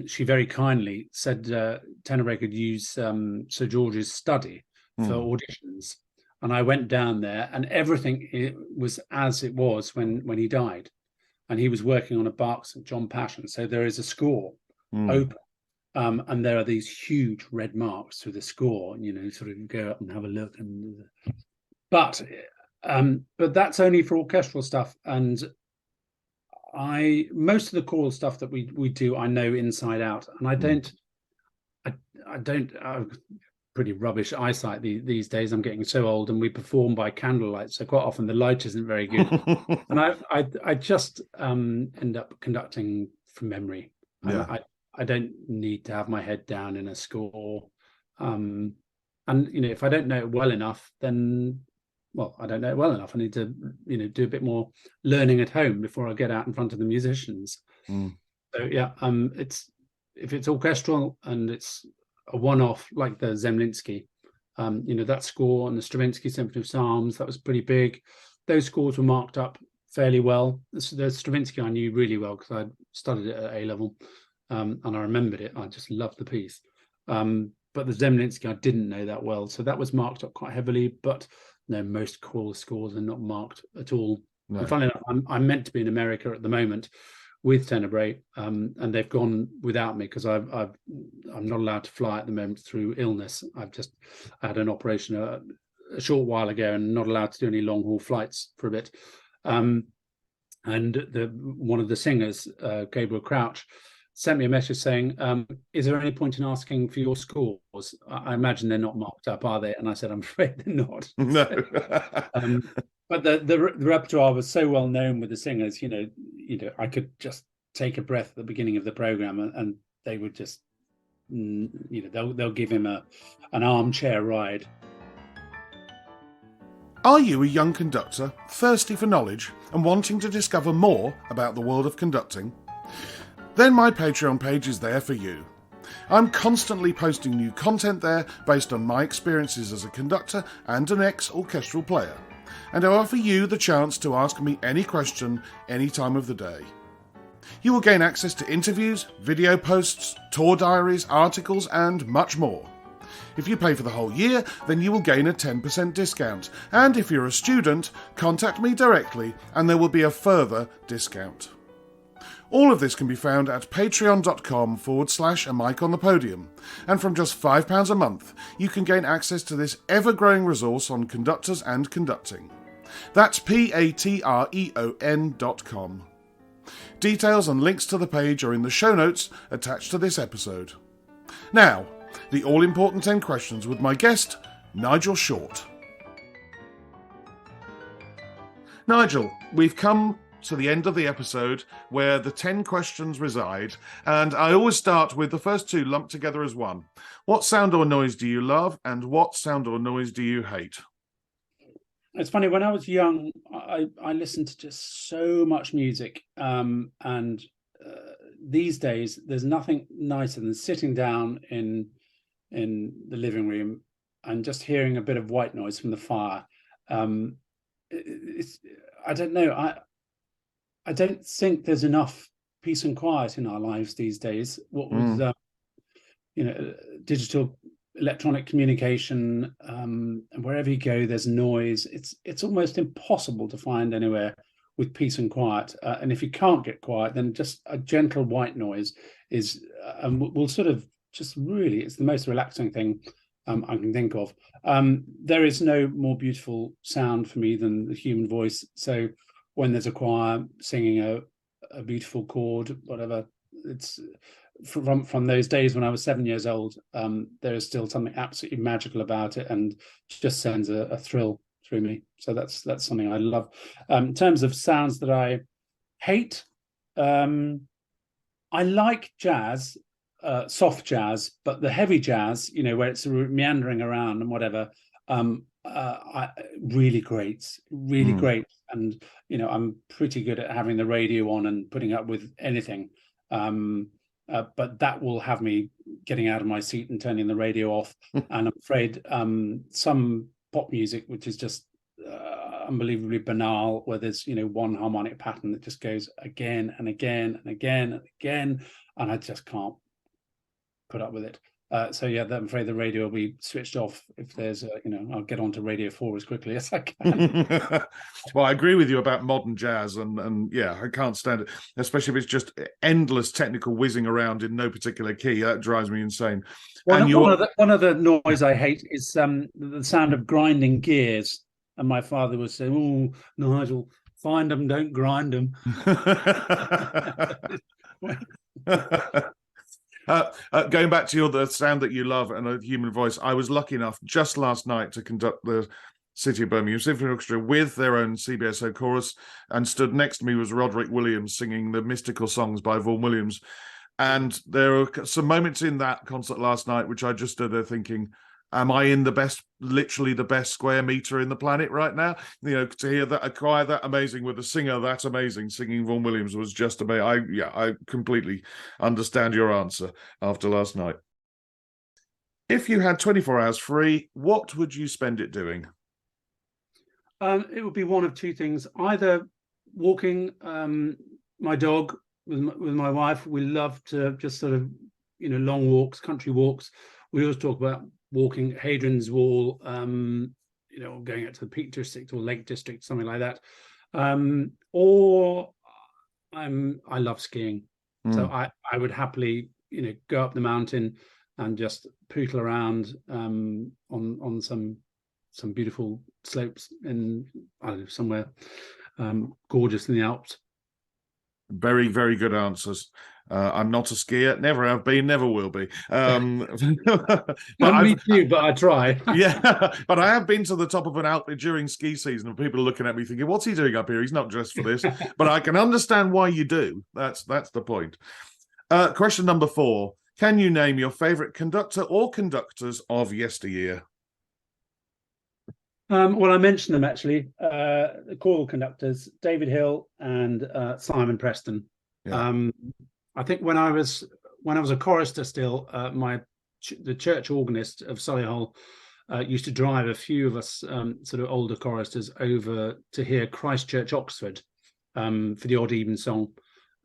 she very kindly said Tenebrae could use Sir George's study for auditions. And I went down there, and everything was as it was when he died. And he was working on a Bach St. John Passion. So there is a score open. And there are these huge red marks through the score, sort of go up and have a look. But that's only for orchestral stuff. And most of the choral stuff that we do, I know inside out. And I don't pretty rubbish eyesight these days. I'm getting so old, and we perform by candlelight, so quite often the light isn't very good. And I just end up conducting from memory. I don't need to have my head down in a score, and if I don't know it well enough, then I don't know it well enough. I need to do a bit more learning at home before I get out in front of the musicians. So yeah, if it's orchestral and it's a one-off like the Zemlinsky, that score and the Stravinsky Symphony of Psalms, that was pretty big. Those scores were marked up fairly well. The Stravinsky I knew really well because I studied it at A level, and I remembered it. I just loved the piece. But the Zemlinsky I didn't know that well, so that was marked up quite heavily. But no, most choral scores are not marked at all. No. And funnily enough, I'm meant to be in America at the moment with Tenebrae, and they've gone without me because I'm not allowed to fly at the moment through illness. I had an operation a short while ago and not allowed to do any long haul flights for a bit. And one of the singers, Gabriel Crouch, sent me a message saying, is there any point in asking for your scores? I imagine they're not marked up, are they? And I said, I'm afraid they're not. No. But the repertoire was so well known with the singers, I could just take a breath at the beginning of the program, and they would just, they'll give him an armchair ride. Are you a young conductor, thirsty for knowledge, and wanting to discover more about the world of conducting? Then my Patreon page is there for you. I'm constantly posting new content there based on my experiences as a conductor and an ex-orchestral player, and I offer you the chance to ask me any question any time of the day. You will gain access to interviews, video posts, tour diaries, articles, and much more. If you pay for the whole year, then you will gain a 10% discount, and if you're a student, contact me directly and there will be a further discount. All of this can be found at patreon.com/a mic on the podium, and from just £5 a month, you can gain access to this ever-growing resource on conductors and conducting. That's patreon.com. Details and links to the page are in the show notes attached to this episode. Now, the all-important 10 questions with my guest, Nigel Short. Nigel, we've come to the end of the episode where the 10 questions reside, and I always start with the first two lumped together as one. What sound or noise do you love, and what sound or noise do you hate? It's funny, when I was young, I listened to just so much music, and these days there's nothing nicer than sitting down in the living room and just hearing a bit of white noise from the fire. I don't know. I don't think there's enough peace and quiet in our lives these days. What with digital electronic communication, and wherever you go, there's noise. It's almost impossible to find anywhere with peace and quiet. And if you can't get quiet, then just a gentle white noise is, and will sort of just really, it's the most relaxing thing I can think of. There is no more beautiful sound for me than the human voice. So when there's a choir singing a beautiful chord, whatever, it's from those days when I was 7 years old. There is still something absolutely magical about it, and just sends a thrill through me. So that's something I love. In terms of sounds that I hate, I like jazz, soft jazz, but the heavy jazz, where it's meandering around and whatever, really great, really great. And I'm pretty good at having the radio on and putting up with anything. But that will have me getting out of my seat and turning the radio off. And I'm afraid some pop music, which is just unbelievably banal, where there's one harmonic pattern that just goes again and again and again and again, and I just can't put up with it. So yeah, I'm afraid the radio will be switched off if there's I'll get onto Radio 4 as quickly as I can. Well, I agree with you about modern jazz, and yeah, I can't stand it, especially if it's just endless technical whizzing around in no particular key. That drives me insane. One of the noise I hate is the sound of grinding gears. And my father would say, "Oh, Nigel, find them, don't grind them." Going back to the sound that you love and a human voice, I was lucky enough just last night to conduct the City of Birmingham Symphony Orchestra with their own CBSO chorus, and stood next to me was Roderick Williams singing the mystical songs by Vaughan Williams. And there are some moments in that concert last night which I just stood there thinking, am I in literally the best square meter in the planet right now? To hear that a choir that amazing with a singer that amazing singing Vaughan Williams was just amazing. I completely understand your answer after last night. If you had 24 hours free, what would you spend it doing? It would be one of two things: either walking my dog with my wife. We love to just sort of long walks, country walks. We always talk about walking Hadrian's Wall, going out to the Peak District or Lake District, something like that. Or I love skiing, so I would happily go up the mountain and just pootle around on some beautiful slopes in, I don't know, somewhere gorgeous in the Alps. Very, very good answers. I'm not a skier, never have been, never will be. But me too, but I try. Yeah, but I have been to the top of an Alp during ski season, and people are looking at me thinking, what's he doing up here? He's not dressed for this. But I can understand why you do. That's the point. Question number 4. Can you name your favourite conductor or conductors of yesteryear? Well, I mentioned them actually. The choral conductors, David Hill and Simon Preston. Yeah. I think when I was a chorister still, the church organist of Solihull used to drive a few of us sort of older choristers over to hear Christ Church, Oxford, for the odd even song,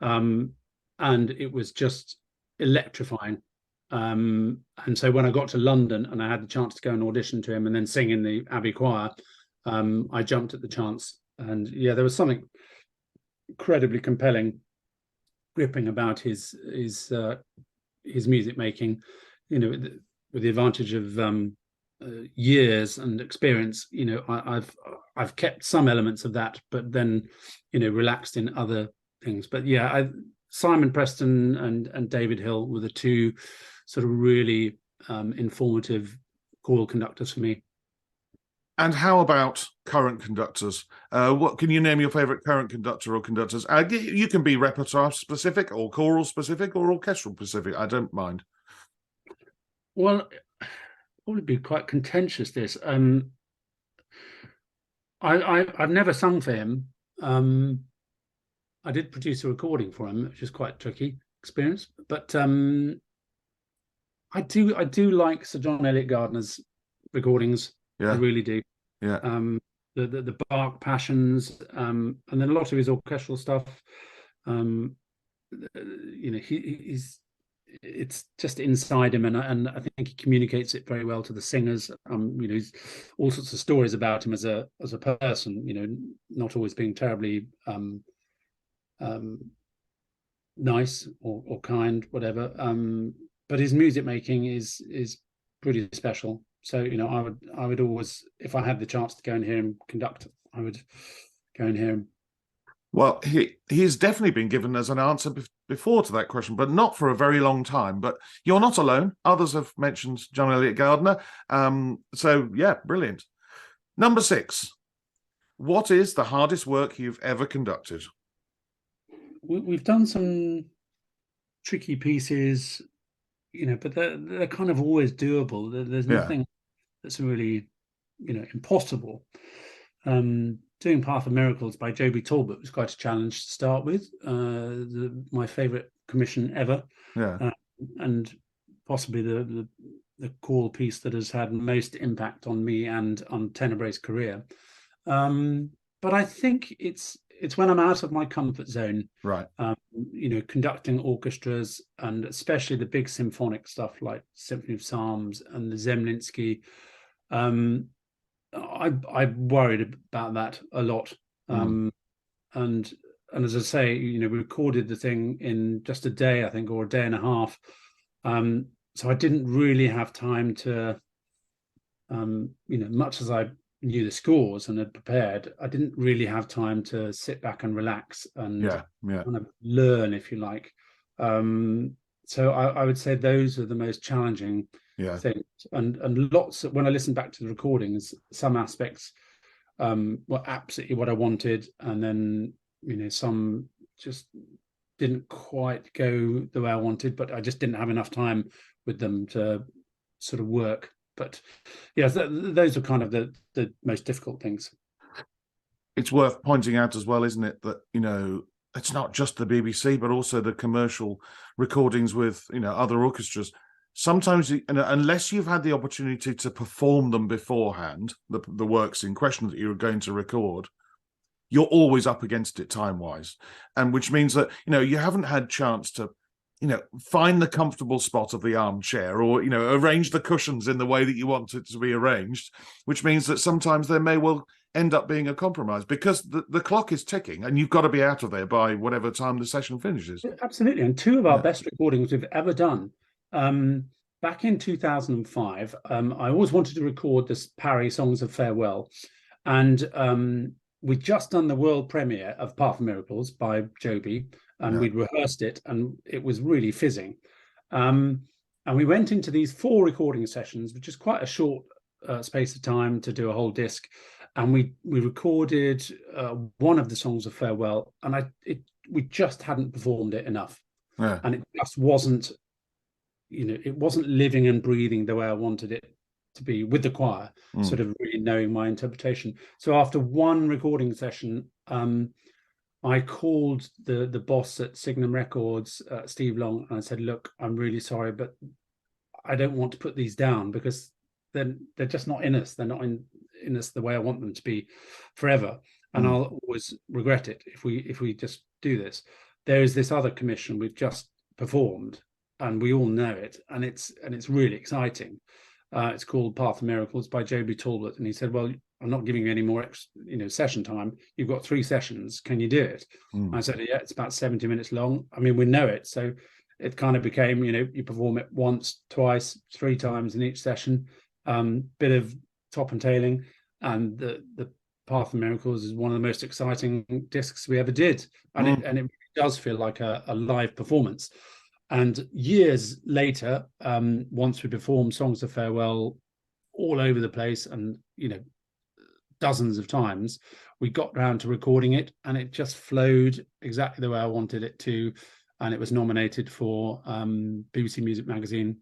and it was just electrifying. And so when I got to London and I had the chance to go and audition to him and then sing in the Abbey Choir, I jumped at the chance. And yeah, there was something incredibly compelling, gripping about his music making, with the advantage of years and experience. I've kept some elements of that, but then relaxed in other things. But yeah, Simon Preston and David Hill were the two sort of really informative choral conductors for me. And how about current conductors? What can you name your favourite current conductor or conductors? You can be repertoire specific or choral specific or orchestral specific. I don't mind. Well, it would be quite contentious, this. I've never sung for him. I did produce a recording for him, which is quite a tricky experience. But I do like Sir John Eliot Gardner's recordings. Yeah. I really do. Yeah. The Bach Passions, and then a lot of his orchestral stuff. He's it's just inside him, and I think he communicates it very well to the singers. He's all sorts of stories about him as a person. Not always being terribly um, nice or kind, whatever. But his music making is pretty special. So I would always, if I had the chance to go and hear him conduct, I would go and hear him. Well, he's definitely been given as an answer before to that question, but not for a very long time. But you're not alone. Others have mentioned John Elliott Gardner. So, yeah, brilliant. Number 6. What is the hardest work you've ever conducted? We've done some tricky pieces, but they're kind of always doable. There's nothing that's really, impossible. Doing Path of Miracles by Joby Talbot was quite a challenge to start with. My favourite commission ever, and possibly the choral piece that has had most impact on me and on Tenebrae's career. But I think it's when I'm out of my comfort zone, right? Conducting orchestras, and especially the big symphonic stuff like Symphony of Psalms and the Zemlinsky. I worried about that a lot, and as I say, we recorded the thing in just a day, I think, or a day and a half. So I didn't really have time to, much as I knew the scores and had prepared, I didn't really have time to sit back and relax and kind of learn, if you like. So I would say those are the most challenging things. And lots when I listen back to the recordings, some aspects were absolutely what I wanted, and then some just didn't quite go the way I wanted, but I just didn't have enough time with them to sort of work. But yeah, those are kind of the most difficult things. It's worth pointing out as well, isn't it, that it's not just the BBC, but also the commercial recordings with other orchestras. Sometimes, unless you've had the opportunity to perform them beforehand, the works in question that you're going to record, you're always up against it time-wise, and which means that you haven't had chance to find the comfortable spot of the armchair, or arrange the cushions in the way that you want it to be arranged, which means that sometimes there may well end up being a compromise because the clock is ticking and you've got to be out of there by whatever time the session finishes. Absolutely. And two of our best recordings we've ever done, back in 2005, I always wanted to record this Parry Songs of Farewell, and we'd just done the world premiere of Path of Miracles by Joby, and we'd rehearsed it, and it was really fizzing. And we went into these 4 recording sessions, which is quite a short space of time to do a whole disc. And we recorded one of the Songs of Farewell, and we just hadn't performed it enough. And it just wasn't, it wasn't living and breathing the way I wanted it to be with the choir, sort of really knowing my interpretation. So after one recording session, I called the boss at Signum Records, Steve Long, and I said, look, I'm really sorry, but I don't want to put these down because then they're just not in us. They're not in us the way I want them to be forever. And I'll always regret it if we just do this. There is this other commission we've just performed, and we all know it, and it's really exciting. It's called Path of Miracles by Joby Talbot, and he said, well, I'm not giving you any more session time. You've got 3 sessions. Can you do it? I said, yeah, it's about 70 minutes long. I mean, we know it. So it kind of became, you perform it once, twice, 3 times in each session, bit of top and tailing. And the Path of Miracles is one of the most exciting discs we ever did. And it does feel like a live performance. And years later, once we performed Songs of Farewell all over the place and, dozens of times, we got round to recording it, and it just flowed exactly the way I wanted it to. And it was nominated for BBC Music Magazine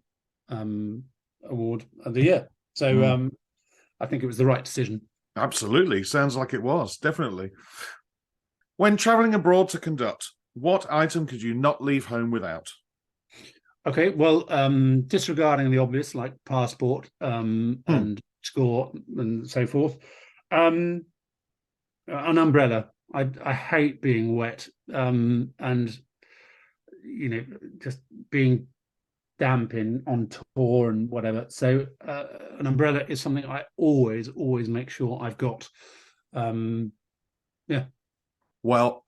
Award of the Year. So I think it was the right decision. Absolutely. Sounds like it was, definitely. When travelling abroad to conduct, what item could you not leave home without? Okay, well, disregarding the obvious, like passport and score and so forth, an umbrella. I hate being wet, and just being damp in on tour and whatever. So an umbrella is something I always make sure I've got. Yeah. Well,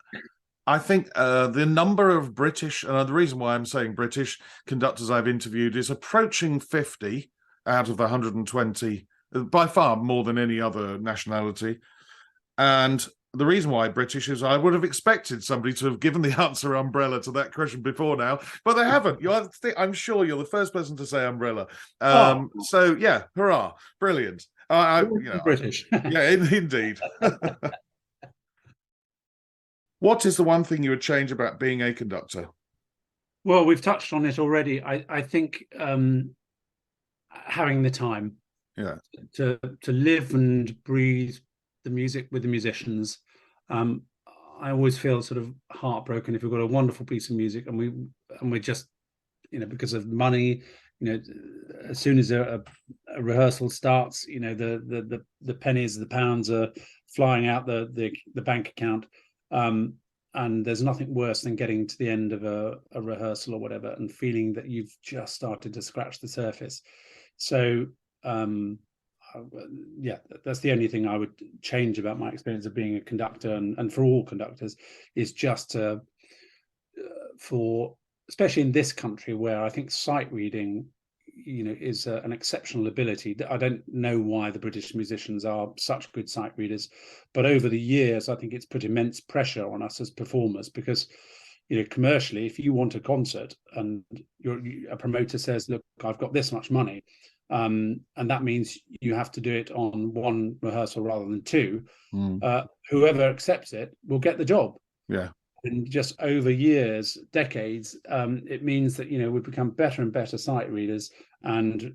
I think the number of British, and the reason why I'm saying British conductors I've interviewed is approaching 50 out of the 120, by far more than any other nationality. And the reason why British is I would have expected somebody to have given the answer umbrella to that question before now, but they haven't. I'm sure you're the first person to say umbrella. Oh, So yeah, hurrah, brilliant. British. Yeah, indeed. What is the one thing you would change about being a conductor? Well, we've touched on it already. I think having the time Yeah. to live and breathe the music with the musicians. I always feel sort of heartbroken if we've got a wonderful piece of music and we're just, because of money, as soon as a rehearsal starts, the pennies, the pounds are flying out the bank account. And there's nothing worse than getting to the end of a rehearsal or whatever and feeling that you've just started to scratch the surface. So yeah, that's the only thing I would change about my experience of being a conductor, and for all conductors, is just for, especially in this country where I think sight reading is an exceptional ability. I don't know why the British musicians are such good sight readers, but over the years I think it's put immense pressure on us as performers, because commercially, if you want a concert and a promoter says, look, I've got this much money, and that means you have to do it on one rehearsal rather than two, whoever accepts it will get the job. Yeah. And just over years, decades, it means that we've become better and better sight readers, and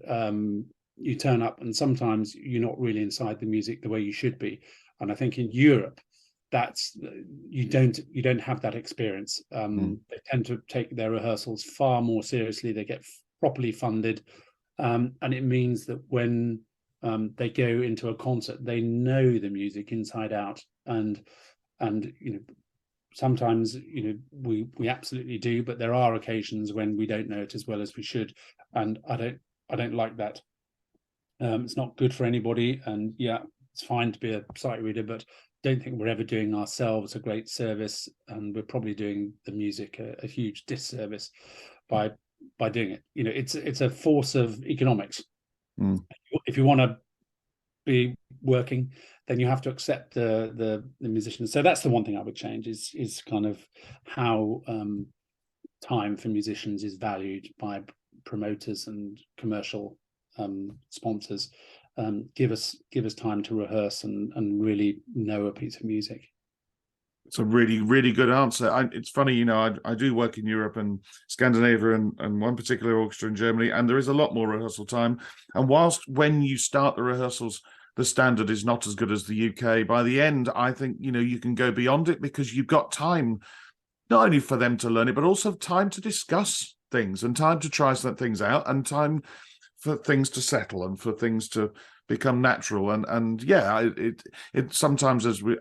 you turn up and sometimes you're not really inside the music the way you should be. And I think in Europe, you don't have that experience. They tend to take their rehearsals far more seriously. They get properly funded, and it means that when they go into a concert, they know the music inside out. And sometimes we absolutely do, but there are occasions when we don't know it as well as we should, and I don't like that. It's not good for anybody, and yeah, it's fine to be a sight reader, but don't think we're ever doing ourselves a great service, and we're probably doing the music a huge disservice by doing it. It's a force of economics. If you want to be working, then you have to accept the musicians. So that's the one thing I would change, is kind of how time for musicians is valued by promoters and commercial sponsors. Give us time to rehearse and really know a piece of music. It's a really, really good answer. It's funny, I do work in Europe and Scandinavia and one particular orchestra in Germany, and there is a lot more rehearsal time. And whilst when you start the rehearsals, the standard is not as good as the UK, by the end, I think, you can go beyond it because you've got time, not only for them to learn it, but also time to discuss things and time to try some things out and time for things to settle and for things to become natural. And yeah, it sometimes, as we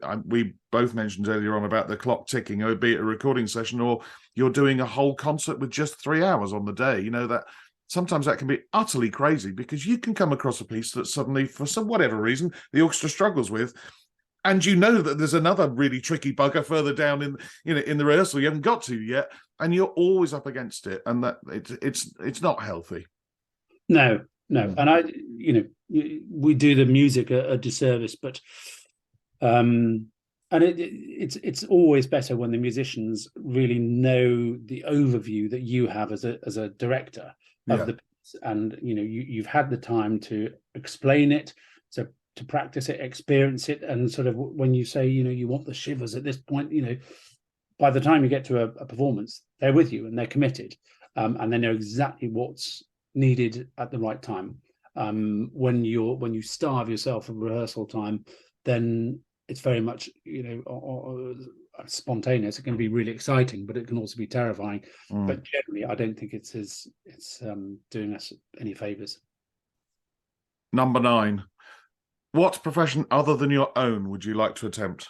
both mentioned earlier on about the clock ticking, be it a recording session or you're doing a whole concert with just 3 hours on the day, that sometimes that can be utterly crazy, because you can come across a piece that suddenly, for some whatever reason, the orchestra struggles with, and that there's another really tricky bugger further down in the rehearsal you haven't got to yet, and you're always up against it, and that it's not healthy. No. And we do the music a disservice, but and it's always better when the musicians really know the overview that you have as a director of the piece, and you've had the time to explain it, to practice it, experience it, and sort of when you say you want the shivers at this point, by the time you get to a performance, they're with you and they're committed, and they know exactly what's needed at the right time. When you starve yourself of rehearsal time, then it's very much spontaneous. It can be really exciting, but it can also be terrifying. But generally, I don't think it's doing us any favors. Number 9. What profession other than your own would you like to attempt?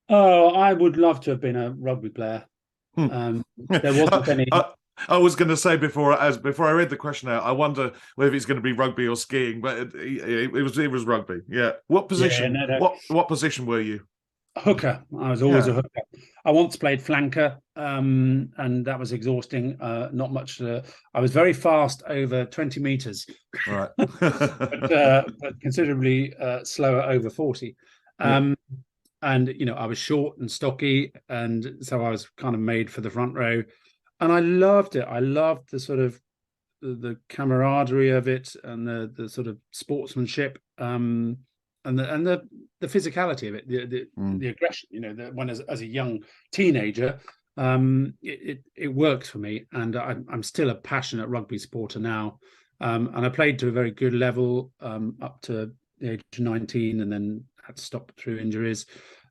Oh, I would love to have been a rugby player. There wasn't any. I was going to say before I read the question out, I wonder whether it's going to be rugby or skiing, but it was rugby. Yeah. What Yeah, position? no, no. What position were you? Hooker. I was always Yeah. a hooker. I once played flanker, and that was exhausting. Not much. I was very fast over 20 meters, Right. but considerably slower over 40. Yeah. Um, and I was short and stocky, and so I was kind of made for the front row, and I loved it. I loved the sort of the camaraderie of it, and the sort of sportsmanship, and the physicality of it, Mm. the aggression. When as a young teenager, it worked for me, and I'm still a passionate rugby supporter now. And I played to a very good level up to the age of 19, and then had to stop through injuries.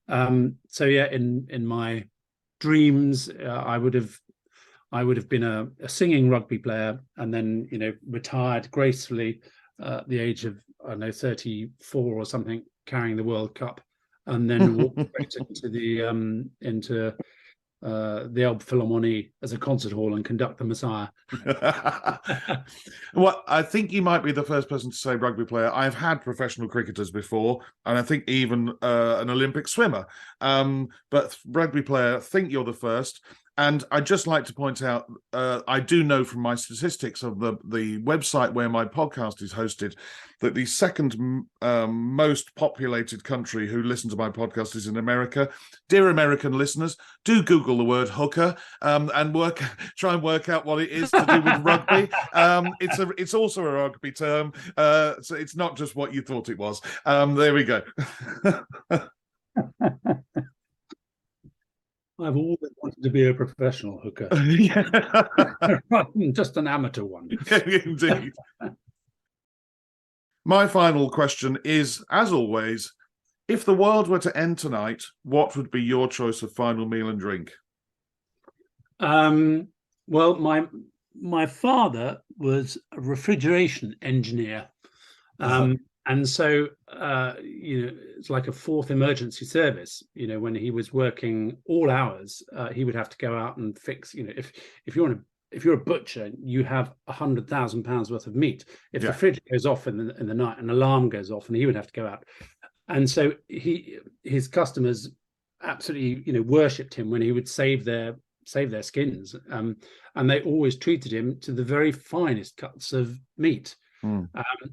So yeah, in my dreams, I would have been a singing rugby player, and then retired gracefully at the age of, I don't know, 34 or something, carrying the World Cup, and then walked straight into the Elbphilharmonie as a concert hall and conduct the Messiah. Well, I think you might be the first person to say rugby player. I've had professional cricketers before, and I think even an Olympic swimmer. But rugby player, I think you're the first. And I'd just like to point out, I do know from my statistics of the website where my podcast is hosted, that the second most populated country who listen to my podcast is in America. Dear American listeners, do Google the word hooker and try and work out what it is to do with rugby. It's also a rugby term, so it's not just what you thought it was. There we go. I've always wanted to be a professional hooker, just an amateur one. Indeed. My final question is, as always, if the world were to end tonight, what would be your choice of final meal and drink? Well, my father was a refrigeration engineer. And so, it's like a fourth emergency service. When he was working all hours, he would have to go out and fix. If you're a butcher, you have £100,000 worth of meat. If the fridge goes off in the night, an alarm goes off, and he would have to go out. And so his customers absolutely, worshipped him when he would save their skins, and they always treated him to the very finest cuts of meat.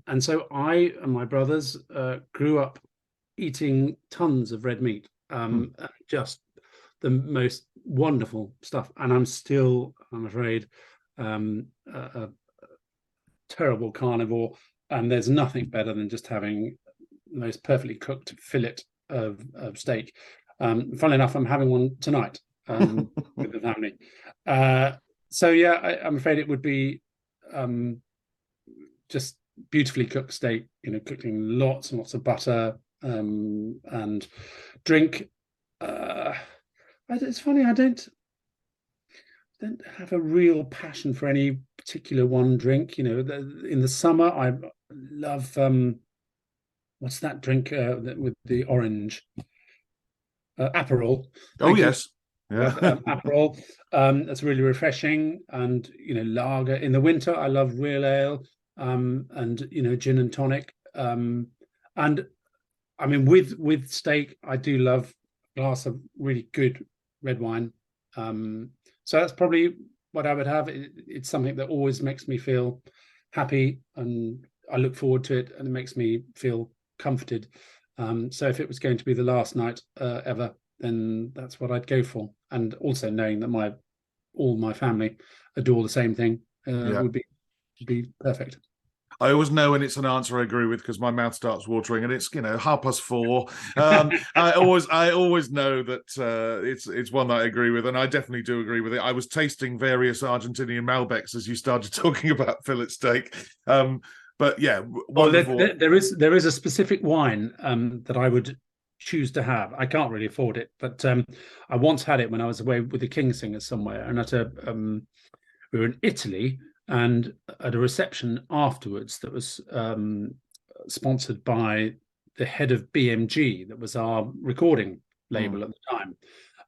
And so I and my brothers grew up eating tons of red meat, just the most wonderful stuff. And I'm still, I'm afraid, a terrible carnivore. And there's nothing better than just having the most perfectly cooked fillet of steak. Funnily enough, I'm having one tonight with the family. So yeah, I'm afraid it would be just beautifully cooked steak, cooking lots and lots of butter, and drink. It's funny, I don't have a real passion for any particular one drink. In the summer, I love what's that drink with the orange? Aperol. Oh, Thank you. yes. Yeah. Aperol. That's really refreshing. And lager. In the winter, I love real ale, and gin and tonic. And I mean, with steak, I do love a glass of really good red wine. So that's probably what I would have. It's something that always makes me feel happy, and I look forward to it, and it makes me feel comforted. So if it was going to be the last night ever, then that's what I'd go for. And also knowing that all my family adore the same thing would be perfect. I always know when it's an answer I agree with because my mouth starts watering, and it's 4:30. I always know that it's one that I agree with, and I definitely do agree with it. I was tasting various Argentinian Malbecs as you started talking about fillet steak. But yeah, wonderful. Well, there is a specific wine that I would choose to have. I can't really afford it, but I once had it when I was away with the King Singers somewhere, and we were in Italy, and at a reception afterwards that was sponsored by the head of BMG, that was our recording label at the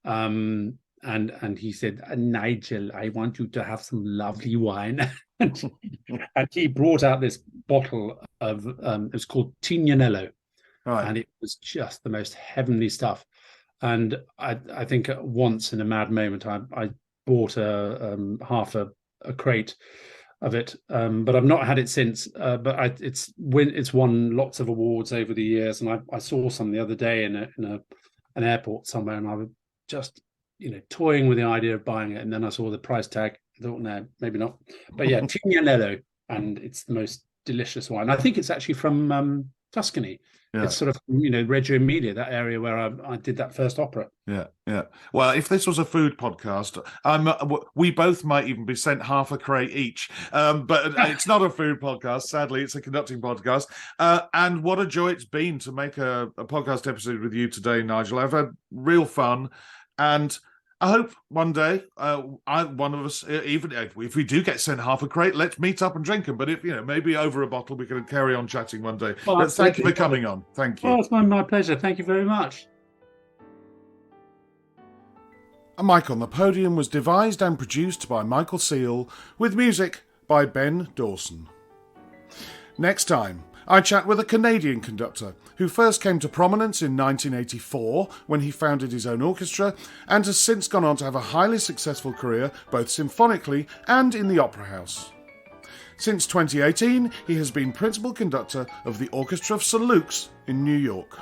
time. and he said, Nigel, I want you to have some lovely wine. and he brought out this bottle of it was called Tignanello, Right. and it was just the most heavenly stuff. And I think once in a mad moment, I bought half a crate of it, but I've not had it since. But it's won lots of awards over the years, and I saw some the other day in an airport somewhere, and I was just toying with the idea of buying it, and then I saw the price tag. I thought, no, maybe not. But yeah, Tignanello, and it's the most delicious wine. I think it's actually from Tuscany. Yeah. It's sort of Reggio Emilia, that area where I did that first opera. Yeah. Well, if this was a food podcast, we both might even be sent half a crate each. But it's not a food podcast. Sadly, it's a conducting podcast. And what a joy it's been to make a podcast episode with you today, Nigel. I've had real fun, and I hope one day one of us, even if we do get sent half a crate, let's meet up and drink them. But if maybe over a bottle, we can carry on chatting one day. Well, but thank you for coming on. Thank you. Oh, it's my pleasure. Thank you very much. A Mic on the Podium was devised and produced by Michael Seal, with music by Ben Dawson. Next time, I chat with a Canadian conductor who first came to prominence in 1984 when he founded his own orchestra, and has since gone on to have a highly successful career both symphonically and in the opera house. Since 2018, he has been principal conductor of the Orchestra of St Luke's in New York.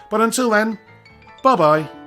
But until then, bye-bye.